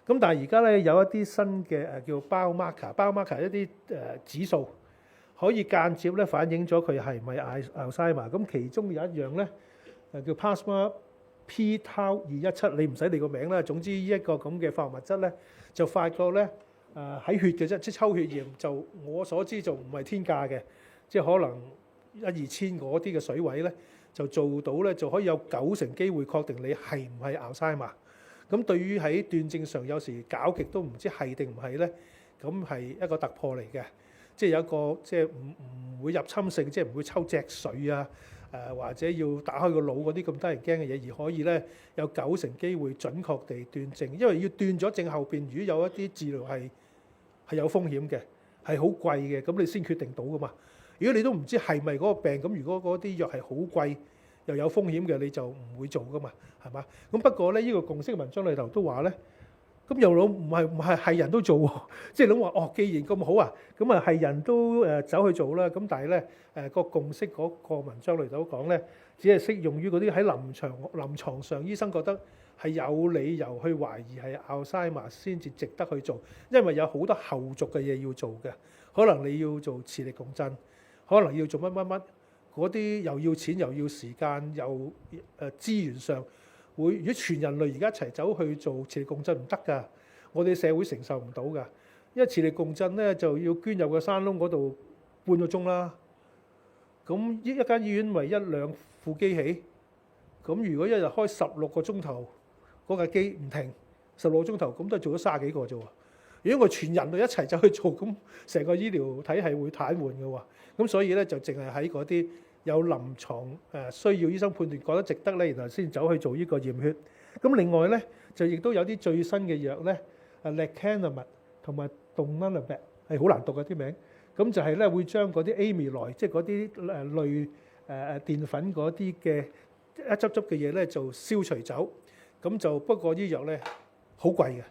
咁但係而家咧有一啲新嘅叫 biomarker 一啲指數。可以間接咧反映咗佢係唔係阿爾茨海默。咁其中有一樣咧叫 plasma p-tau217，你唔使理個名啦。總之呢一個咁嘅化學物質咧，就發覺咧喺血嘅啫，即係抽血驗就我所知就唔係天價嘅，即係可能1-2千嗰啲嘅水位咧就做到咧，就可以有90%機會確定你係唔係阿爾茨海默。咁對於喺斷症上有時搞極都唔知係定唔係咧，咁係一個突破嚟嘅。即係有一個即係唔會入侵性，即係唔會抽脊髓啊，或者要打開個腦嗰啲咁得人驚嘅嘢，而可以咧有90%機會準確地斷症。因為要斷咗症後邊，如果有一啲治療係有風險嘅，係好貴嘅，咁你先決定到噶嘛。如果你都唔知係咪嗰個病，咁如果嗰啲藥係好貴又有風險嘅，你就唔會做噶嘛，係嘛？咁不過咧，呢個共識文章裏頭都話咧，咁又諗唔係人都做喎，即係諗話哦，既然咁好啊，咁啊係人都走去做啦。咁但係咧個共識嗰個文章裏頭講咧，只係適用於嗰啲喺臨床上醫生覺得係有理由去懷疑係 Alzheimer 先至值得去做，因為有好多後續嘅嘢要做嘅，可能你要做磁力共振，可能要做乜，嗰啲又要錢又要時間又資源上會，如果全人類而家一齊走去做磁力共振唔得㗎，我哋社會承受唔到㗎，因為磁力共振咧就要捐入個山窿嗰度半個鐘啦。咁一間醫院咪1-2副機器，咁如果一日開16個鐘頭，嗰架機唔停16個鐘頭，咁都係做咗30幾個啫喎。如果我全人類一齊走去做，咁成個醫療體系會癱瘓嘅喎。咁所以咧就淨係喺嗰啲有臨床需要醫生判斷覺得值得咧，然後先走去做呢個驗血。咁另外咧就亦都有啲最新嘅藥咧，lecanemab 同埋 donanemab 係好難讀嘅啲名。咁就係咧會將嗰啲 amyloid 即係嗰啲類澱粉嗰啲嘅一執嘅嘢咧就消除走。咁就不過啲藥咧好貴嘅。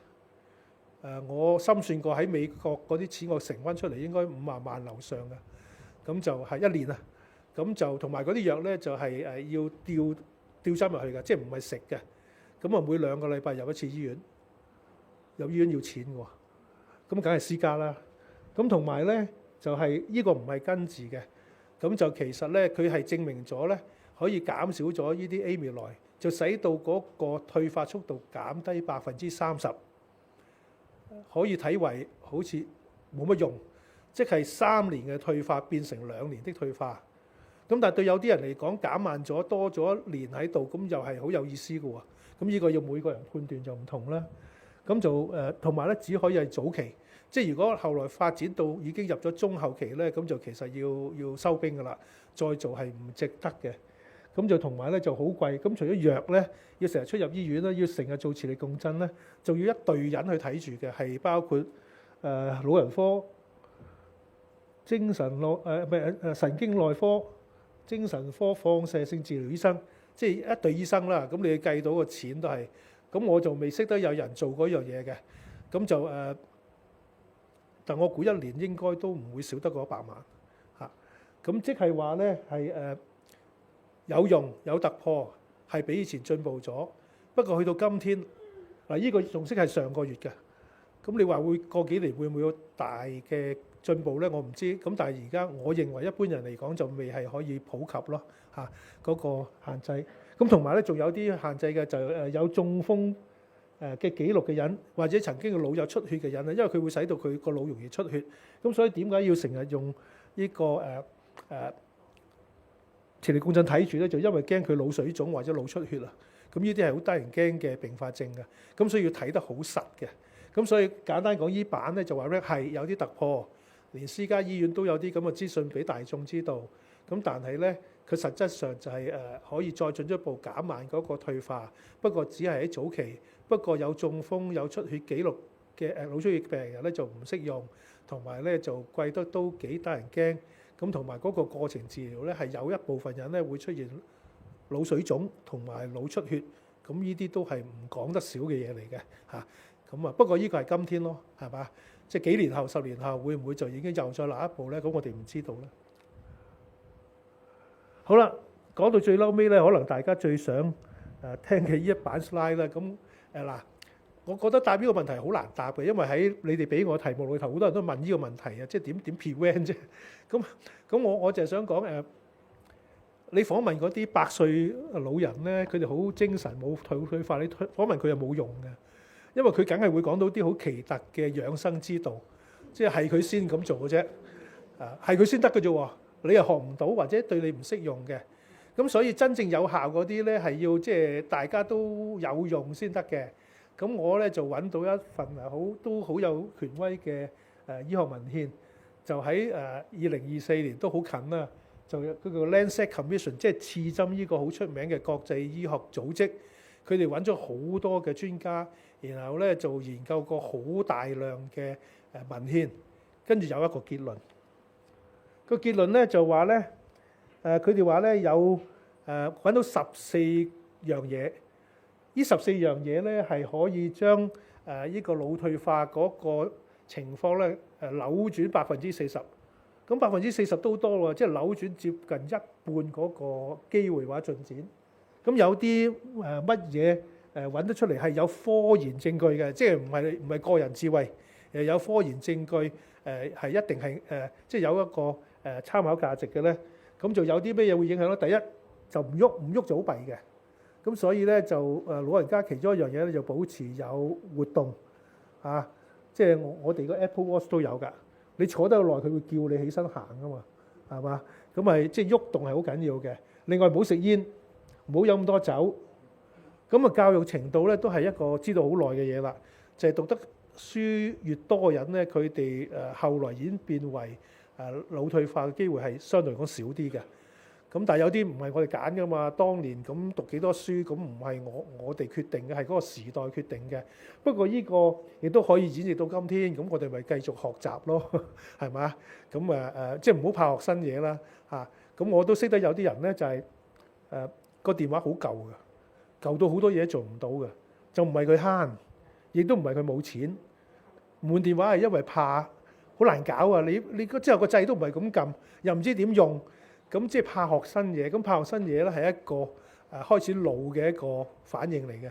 我心算過喺美國嗰啲錢我乘翻出嚟應該50萬樓上嘅。咁就係1年啊。咁就同埋嗰啲藥咧就係要吊針入去嘅，即係唔係食嘅。咁啊每2個禮拜入一次醫院，入醫院要錢喎。咁梗係私家啦。咁同埋咧就係呢個唔係根治嘅。咁就其實咧佢係證明咗咧可以減少咗呢啲 amyloid，就使到嗰個退化速度減低30%，可以睇為好似冇乜用，即係3年嘅退化變成2年的退化。咁但係對有啲人嚟講減慢咗多咗1年喺度，咁又係好有意思嘅喎。咁呢個要每個人判斷就唔同啦。咁就同埋咧只可以係早期，即係如果後來發展到已經入咗中後期咧，咁就其實要收兵㗎啦，再做係唔值得嘅。咁就同埋咧就好貴。咁除咗藥咧要成日出入醫院啦，要成日做磁力共振咧，仲要一隊人去睇住嘅，係包括老人科、精神神經內科、精神科、放射性治療醫生，即係一隊醫生啦。咁你計到個錢都係，咁我就未識得有人做嗰樣嘢嘅。咁就但我估1年應該都唔會少得過100萬嚇。咁即係話咧係有用有突破，係比以前進步咗。不過去到今天嗱，呢個仲識係上個月嘅。咁你話會過幾年會唔會有大嘅進步咧？我唔知。咁但係而家我認為一般人嚟講就未係可以普及咯嚇嗰個限制。咁同埋咧仲有啲限制嘅，就有中風嘅記錄嘅人，或者曾經個腦有出血嘅人咧，因為佢會使到佢個腦容易出血。咁所以點解要成日用呢個磁力共振睇住咧？就因為驚佢腦水腫或者腦出血啊。咁呢啲係好得人驚嘅併發症嘅。咁所以要睇得好實嘅。咁所以簡單講，依版咧就話咧係有啲突破，連私家醫院都有啲咁嘅資訊俾大眾知道。咁但係咧，佢實質上就係可以再進一步減慢嗰個退化。不過只係喺早期。不過有中風有出血記錄嘅腦出血病人咧就唔適用，同埋咧就貴得都幾得人驚。咁同埋嗰個過程治療咧係有一部分人咧會出現腦水腫同埋腦出血。咁呢啲都係唔講得少嘅嘢嚟嘅嚇。咁不過呢個係今天咯，係嘛？即係幾年後、10年後會唔會就已經又再下一步咧？咁我哋唔知道啦。好啦，講到最嬲尾咧，可能大家最想聽嘅呢一版 slide 啦。咁嗱，我覺得答呢個問題好難答嘅，因為喺你哋俾我題目裏頭，好多人都問呢個問題啊，即係點 prevent 啫？咁我就係想講你訪問嗰啲100歲老人咧，佢哋好精神冇退化，你訪問佢又冇用嘅。因為佢梗係會講到啲好奇特嘅養生之道，即係佢先咁做嘅啫，係佢先得嘅啫喎，你又學唔到或者對你唔適用嘅，咁所以真正有效嗰啲咧係要即係大家都有用先得嘅，咁我咧就揾到一份都好有權威嘅醫學文獻，就喺2024年都好近啦，就有嗰個 Lancet Commission， 即係刺針呢個好出名嘅國際醫學組織，佢哋揾咗好多嘅專家，然後咧就研究過好大量嘅文獻，跟住有一個結論。個結論咧就話咧，佢哋話咧有揾到14樣嘢，呢14樣嘢咧係可以將呢個腦退化嗰個情況咧扭轉40%。咁40%都好多喎，即係扭轉接近一半嗰個機會或者進展。咁有啲乜嘢揾得出嚟係有科研證據嘅，即係唔係個人智慧，有科研證據係一定係即係有一個參考價值嘅咧。咁就有啲咩嘢會影響咧？第一就唔喐就好弊嘅。咁所以咧就老人家其中一樣嘢咧就保持有活動啊，即係我哋個 Apple Watch 都有㗎。你坐得耐，佢會叫你起身行㗎嘛，係嘛？咁咪即係喐動係好緊要嘅。另外唔好食煙，唔好飲咁多酒。咁啊教育程度咧都係一個知道好耐嘅嘢啦。就係讀得書越多嘅人咧，佢哋後來演變為腦退化嘅機會係相對嚟講少啲嘅。咁但係有啲唔係我哋揀㗎嘛，當年咁讀幾多書，咁唔係我哋決定嘅，係嗰個時代決定嘅。不過呢個亦都可以演繹到今天，咁我哋咪繼續學習咯，係嘛？咁即係唔好怕學新嘢啦嚇。咁我都識得有啲人咧就係個電話好舊嘅，舊到好多嘢做唔到嘅，就唔係佢慳，亦都唔係佢冇錢，換電話係因為怕好難搞啊！你之後個掣都唔係咁撳，又唔知點用。咁即係怕學新嘢，咁怕學新嘢咧係一個開始老嘅一個反應嚟嘅。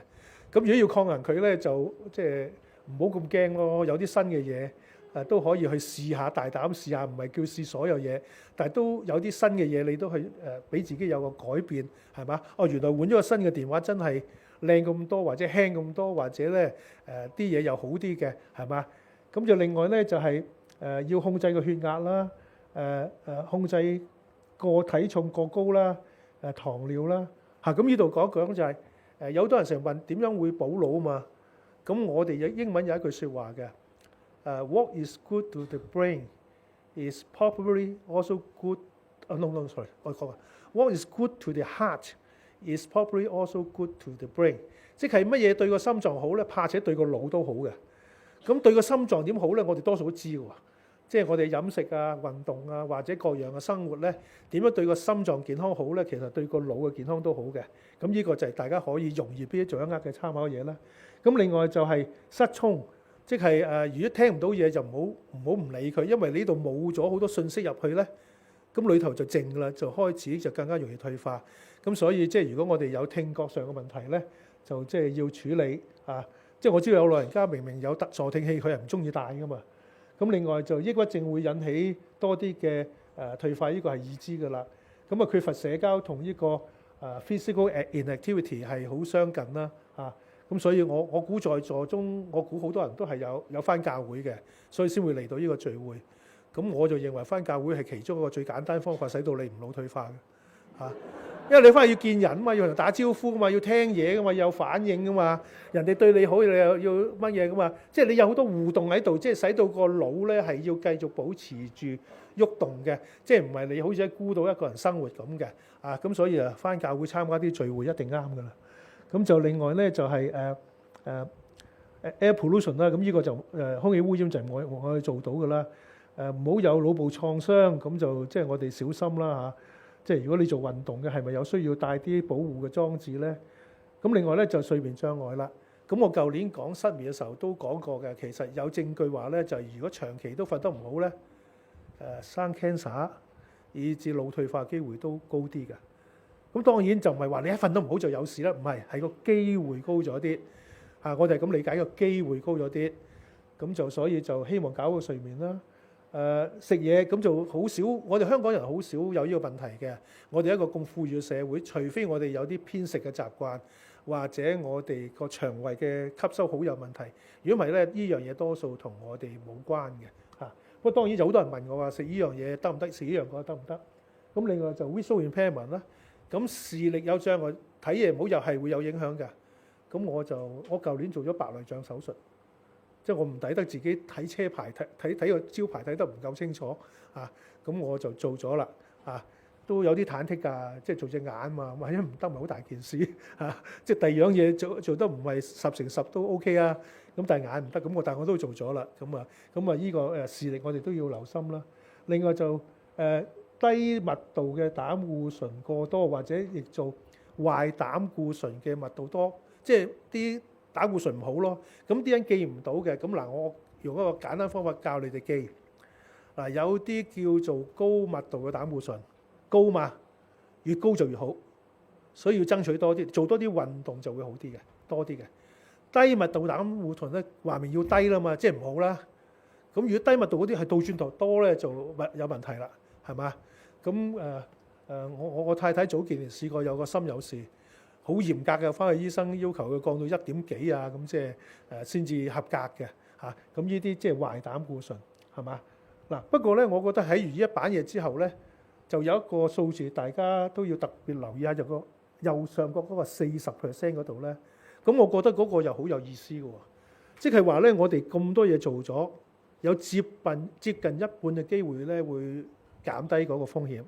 咁如果要抗衡佢咧，就即係唔好咁驚咯。有啲新嘅嘢都可以去試下，大膽試下，唔係叫試所有嘢，但係都有啲新嘅嘢你都去俾自己有個改變，係嘛？哦，原來換咗個新嘅電話真係靚咁多，或者輕咁多，或者咧啲嘢又好啲嘅，係嘛？咁就另外咧就係要控制個血壓啦，控制個體重過高啦，糖尿啦嚇。咁呢度講一講就係有好多人成日問點樣會補腦啊嘛。咁我哋英文有一句説話嘅，What is good to the brain is probably also good。sorry， 我講啊 ，What is good to the heart is probably also good to the brain。即係乜嘢對個心臟好咧，怕且對個腦都好嘅。咁對個心臟點好咧？我哋多數都知嘅喎。即係我哋飲食啊、運動啊，或者各樣嘅生活咧，點樣對個心臟健康好咧？其實對個腦嘅健康都好嘅。咁呢個就係大家可以容易啲掌握嘅參考嘢啦。咁另外就係失聰，即係如果聽唔到嘢就唔好唔理佢，因為呢度冇咗好多信息入去咧，咁裏頭就靜㗎啦，就開始就更加容易退化。咁所以即係如果我哋有聽覺上嘅問題咧，就即係要處理啊。即係我知道有老人家明明有助聽器，佢係唔中意戴㗎嘛。咁另外就抑鬱症會引起多啲嘅退化，呢個係已知㗎啦。咁啊缺乏社交同呢個physical inactivity 係好相近啦嚇。咁所以我估在座中，我估好多人都係有返教會嘅，所以先會嚟到呢個聚會。咁我就認為返教會係其中一個最簡單方法，使到你唔腦退化嘅嚇。因為你翻去要見人嘛，要同人打招呼噶嘛，要聽嘢噶嘛，要有反應噶嘛。人哋對你好，你又要乜嘢噶嘛？即係你有好多互動喺度，即係使到個腦咧係要繼續保持住喐動嘅，即係唔係你好似喺孤島一個人生活咁嘅啊？咁所以啊，翻教會參加啲聚會一定啱噶啦。咁就另外咧就係air pollution 啦，咁呢個就空氣污染就係我哋做到噶啦。唔好有腦部創傷，咁就即係我哋小心啦嚇。即係如果你做運動嘅，係咪有需要帶啲保護嘅裝置咧？咁另外咧就睡眠障礙啦。咁我舊年講失眠嘅時候都講過嘅，其實有證據話咧，就如果長期都瞓得唔好咧，生 cancer 以至腦退化機會都高啲嘅。咁當然就唔係話你一瞓得唔好就有事啦，唔係，係個機會高咗啲。我哋係咁理解，個機會高咗啲。咁就所以就希望搞個睡眠啦。食嘢咁就好少，我哋香港人好少有呢個問題嘅。我哋一個咁富裕嘅社會，除非我哋有啲偏食嘅習慣，或者我哋個腸胃嘅吸收好有問題。如果唔係咧，呢樣嘢多數同我哋冇關嘅嚇。不過當然有好多人問我話食呢樣嘢得唔得？食呢樣嘢得唔得？咁另外就 visual impairment 啦，咁視力有障礙，睇嘢唔好又係會有影響嘅。咁我舊年做咗白內障手術，即係我唔抵得自己睇車牌睇個招牌睇得唔夠清楚啊，咁我就做咗啦啊，都有啲忐忑㗎，即係做隻眼嘛，萬一唔得咪好大件事啊，即係第二樣嘢做得唔係10成10都 OK 啊，咁但係眼唔得，但係我都做咗啦，咁啊呢個視力我哋都要留心啦。另外就低密度嘅膽固醇過多，或者亦做壞膽固醇嘅密度多，即係啲膽固醇唔好咯。咁啲人記唔到嘅，咁嗱，我用一個簡單方法教你哋記。嗱，有啲叫做高密度嘅膽固醇，高嘛，越高就越好，所以要爭取多啲，做多啲運動就會好啲嘅，多啲嘅。低密度膽固醇咧，話明要低啦嘛，即係唔好啦。咁如果低密度嗰啲係倒轉頭多咧，就有問題啦，係嘛？咁我太太早幾年試過有個心有事，好嚴格嘅，翻去醫生要求佢降到1點幾啊，咁即係先至合格嘅嚇。咁呢啲即係壞膽固醇，係嘛？嗱，不過咧，我覺得喺完呢一版嘢之後咧，就有一個數字大家都要特別留意下，就個右上角嗰個40% 嗰度咧。咁我覺得嗰個又好有意思嘅喎，即係話咧，我哋咁多嘢做咗，有接近一半嘅機會咧會減低嗰個風險。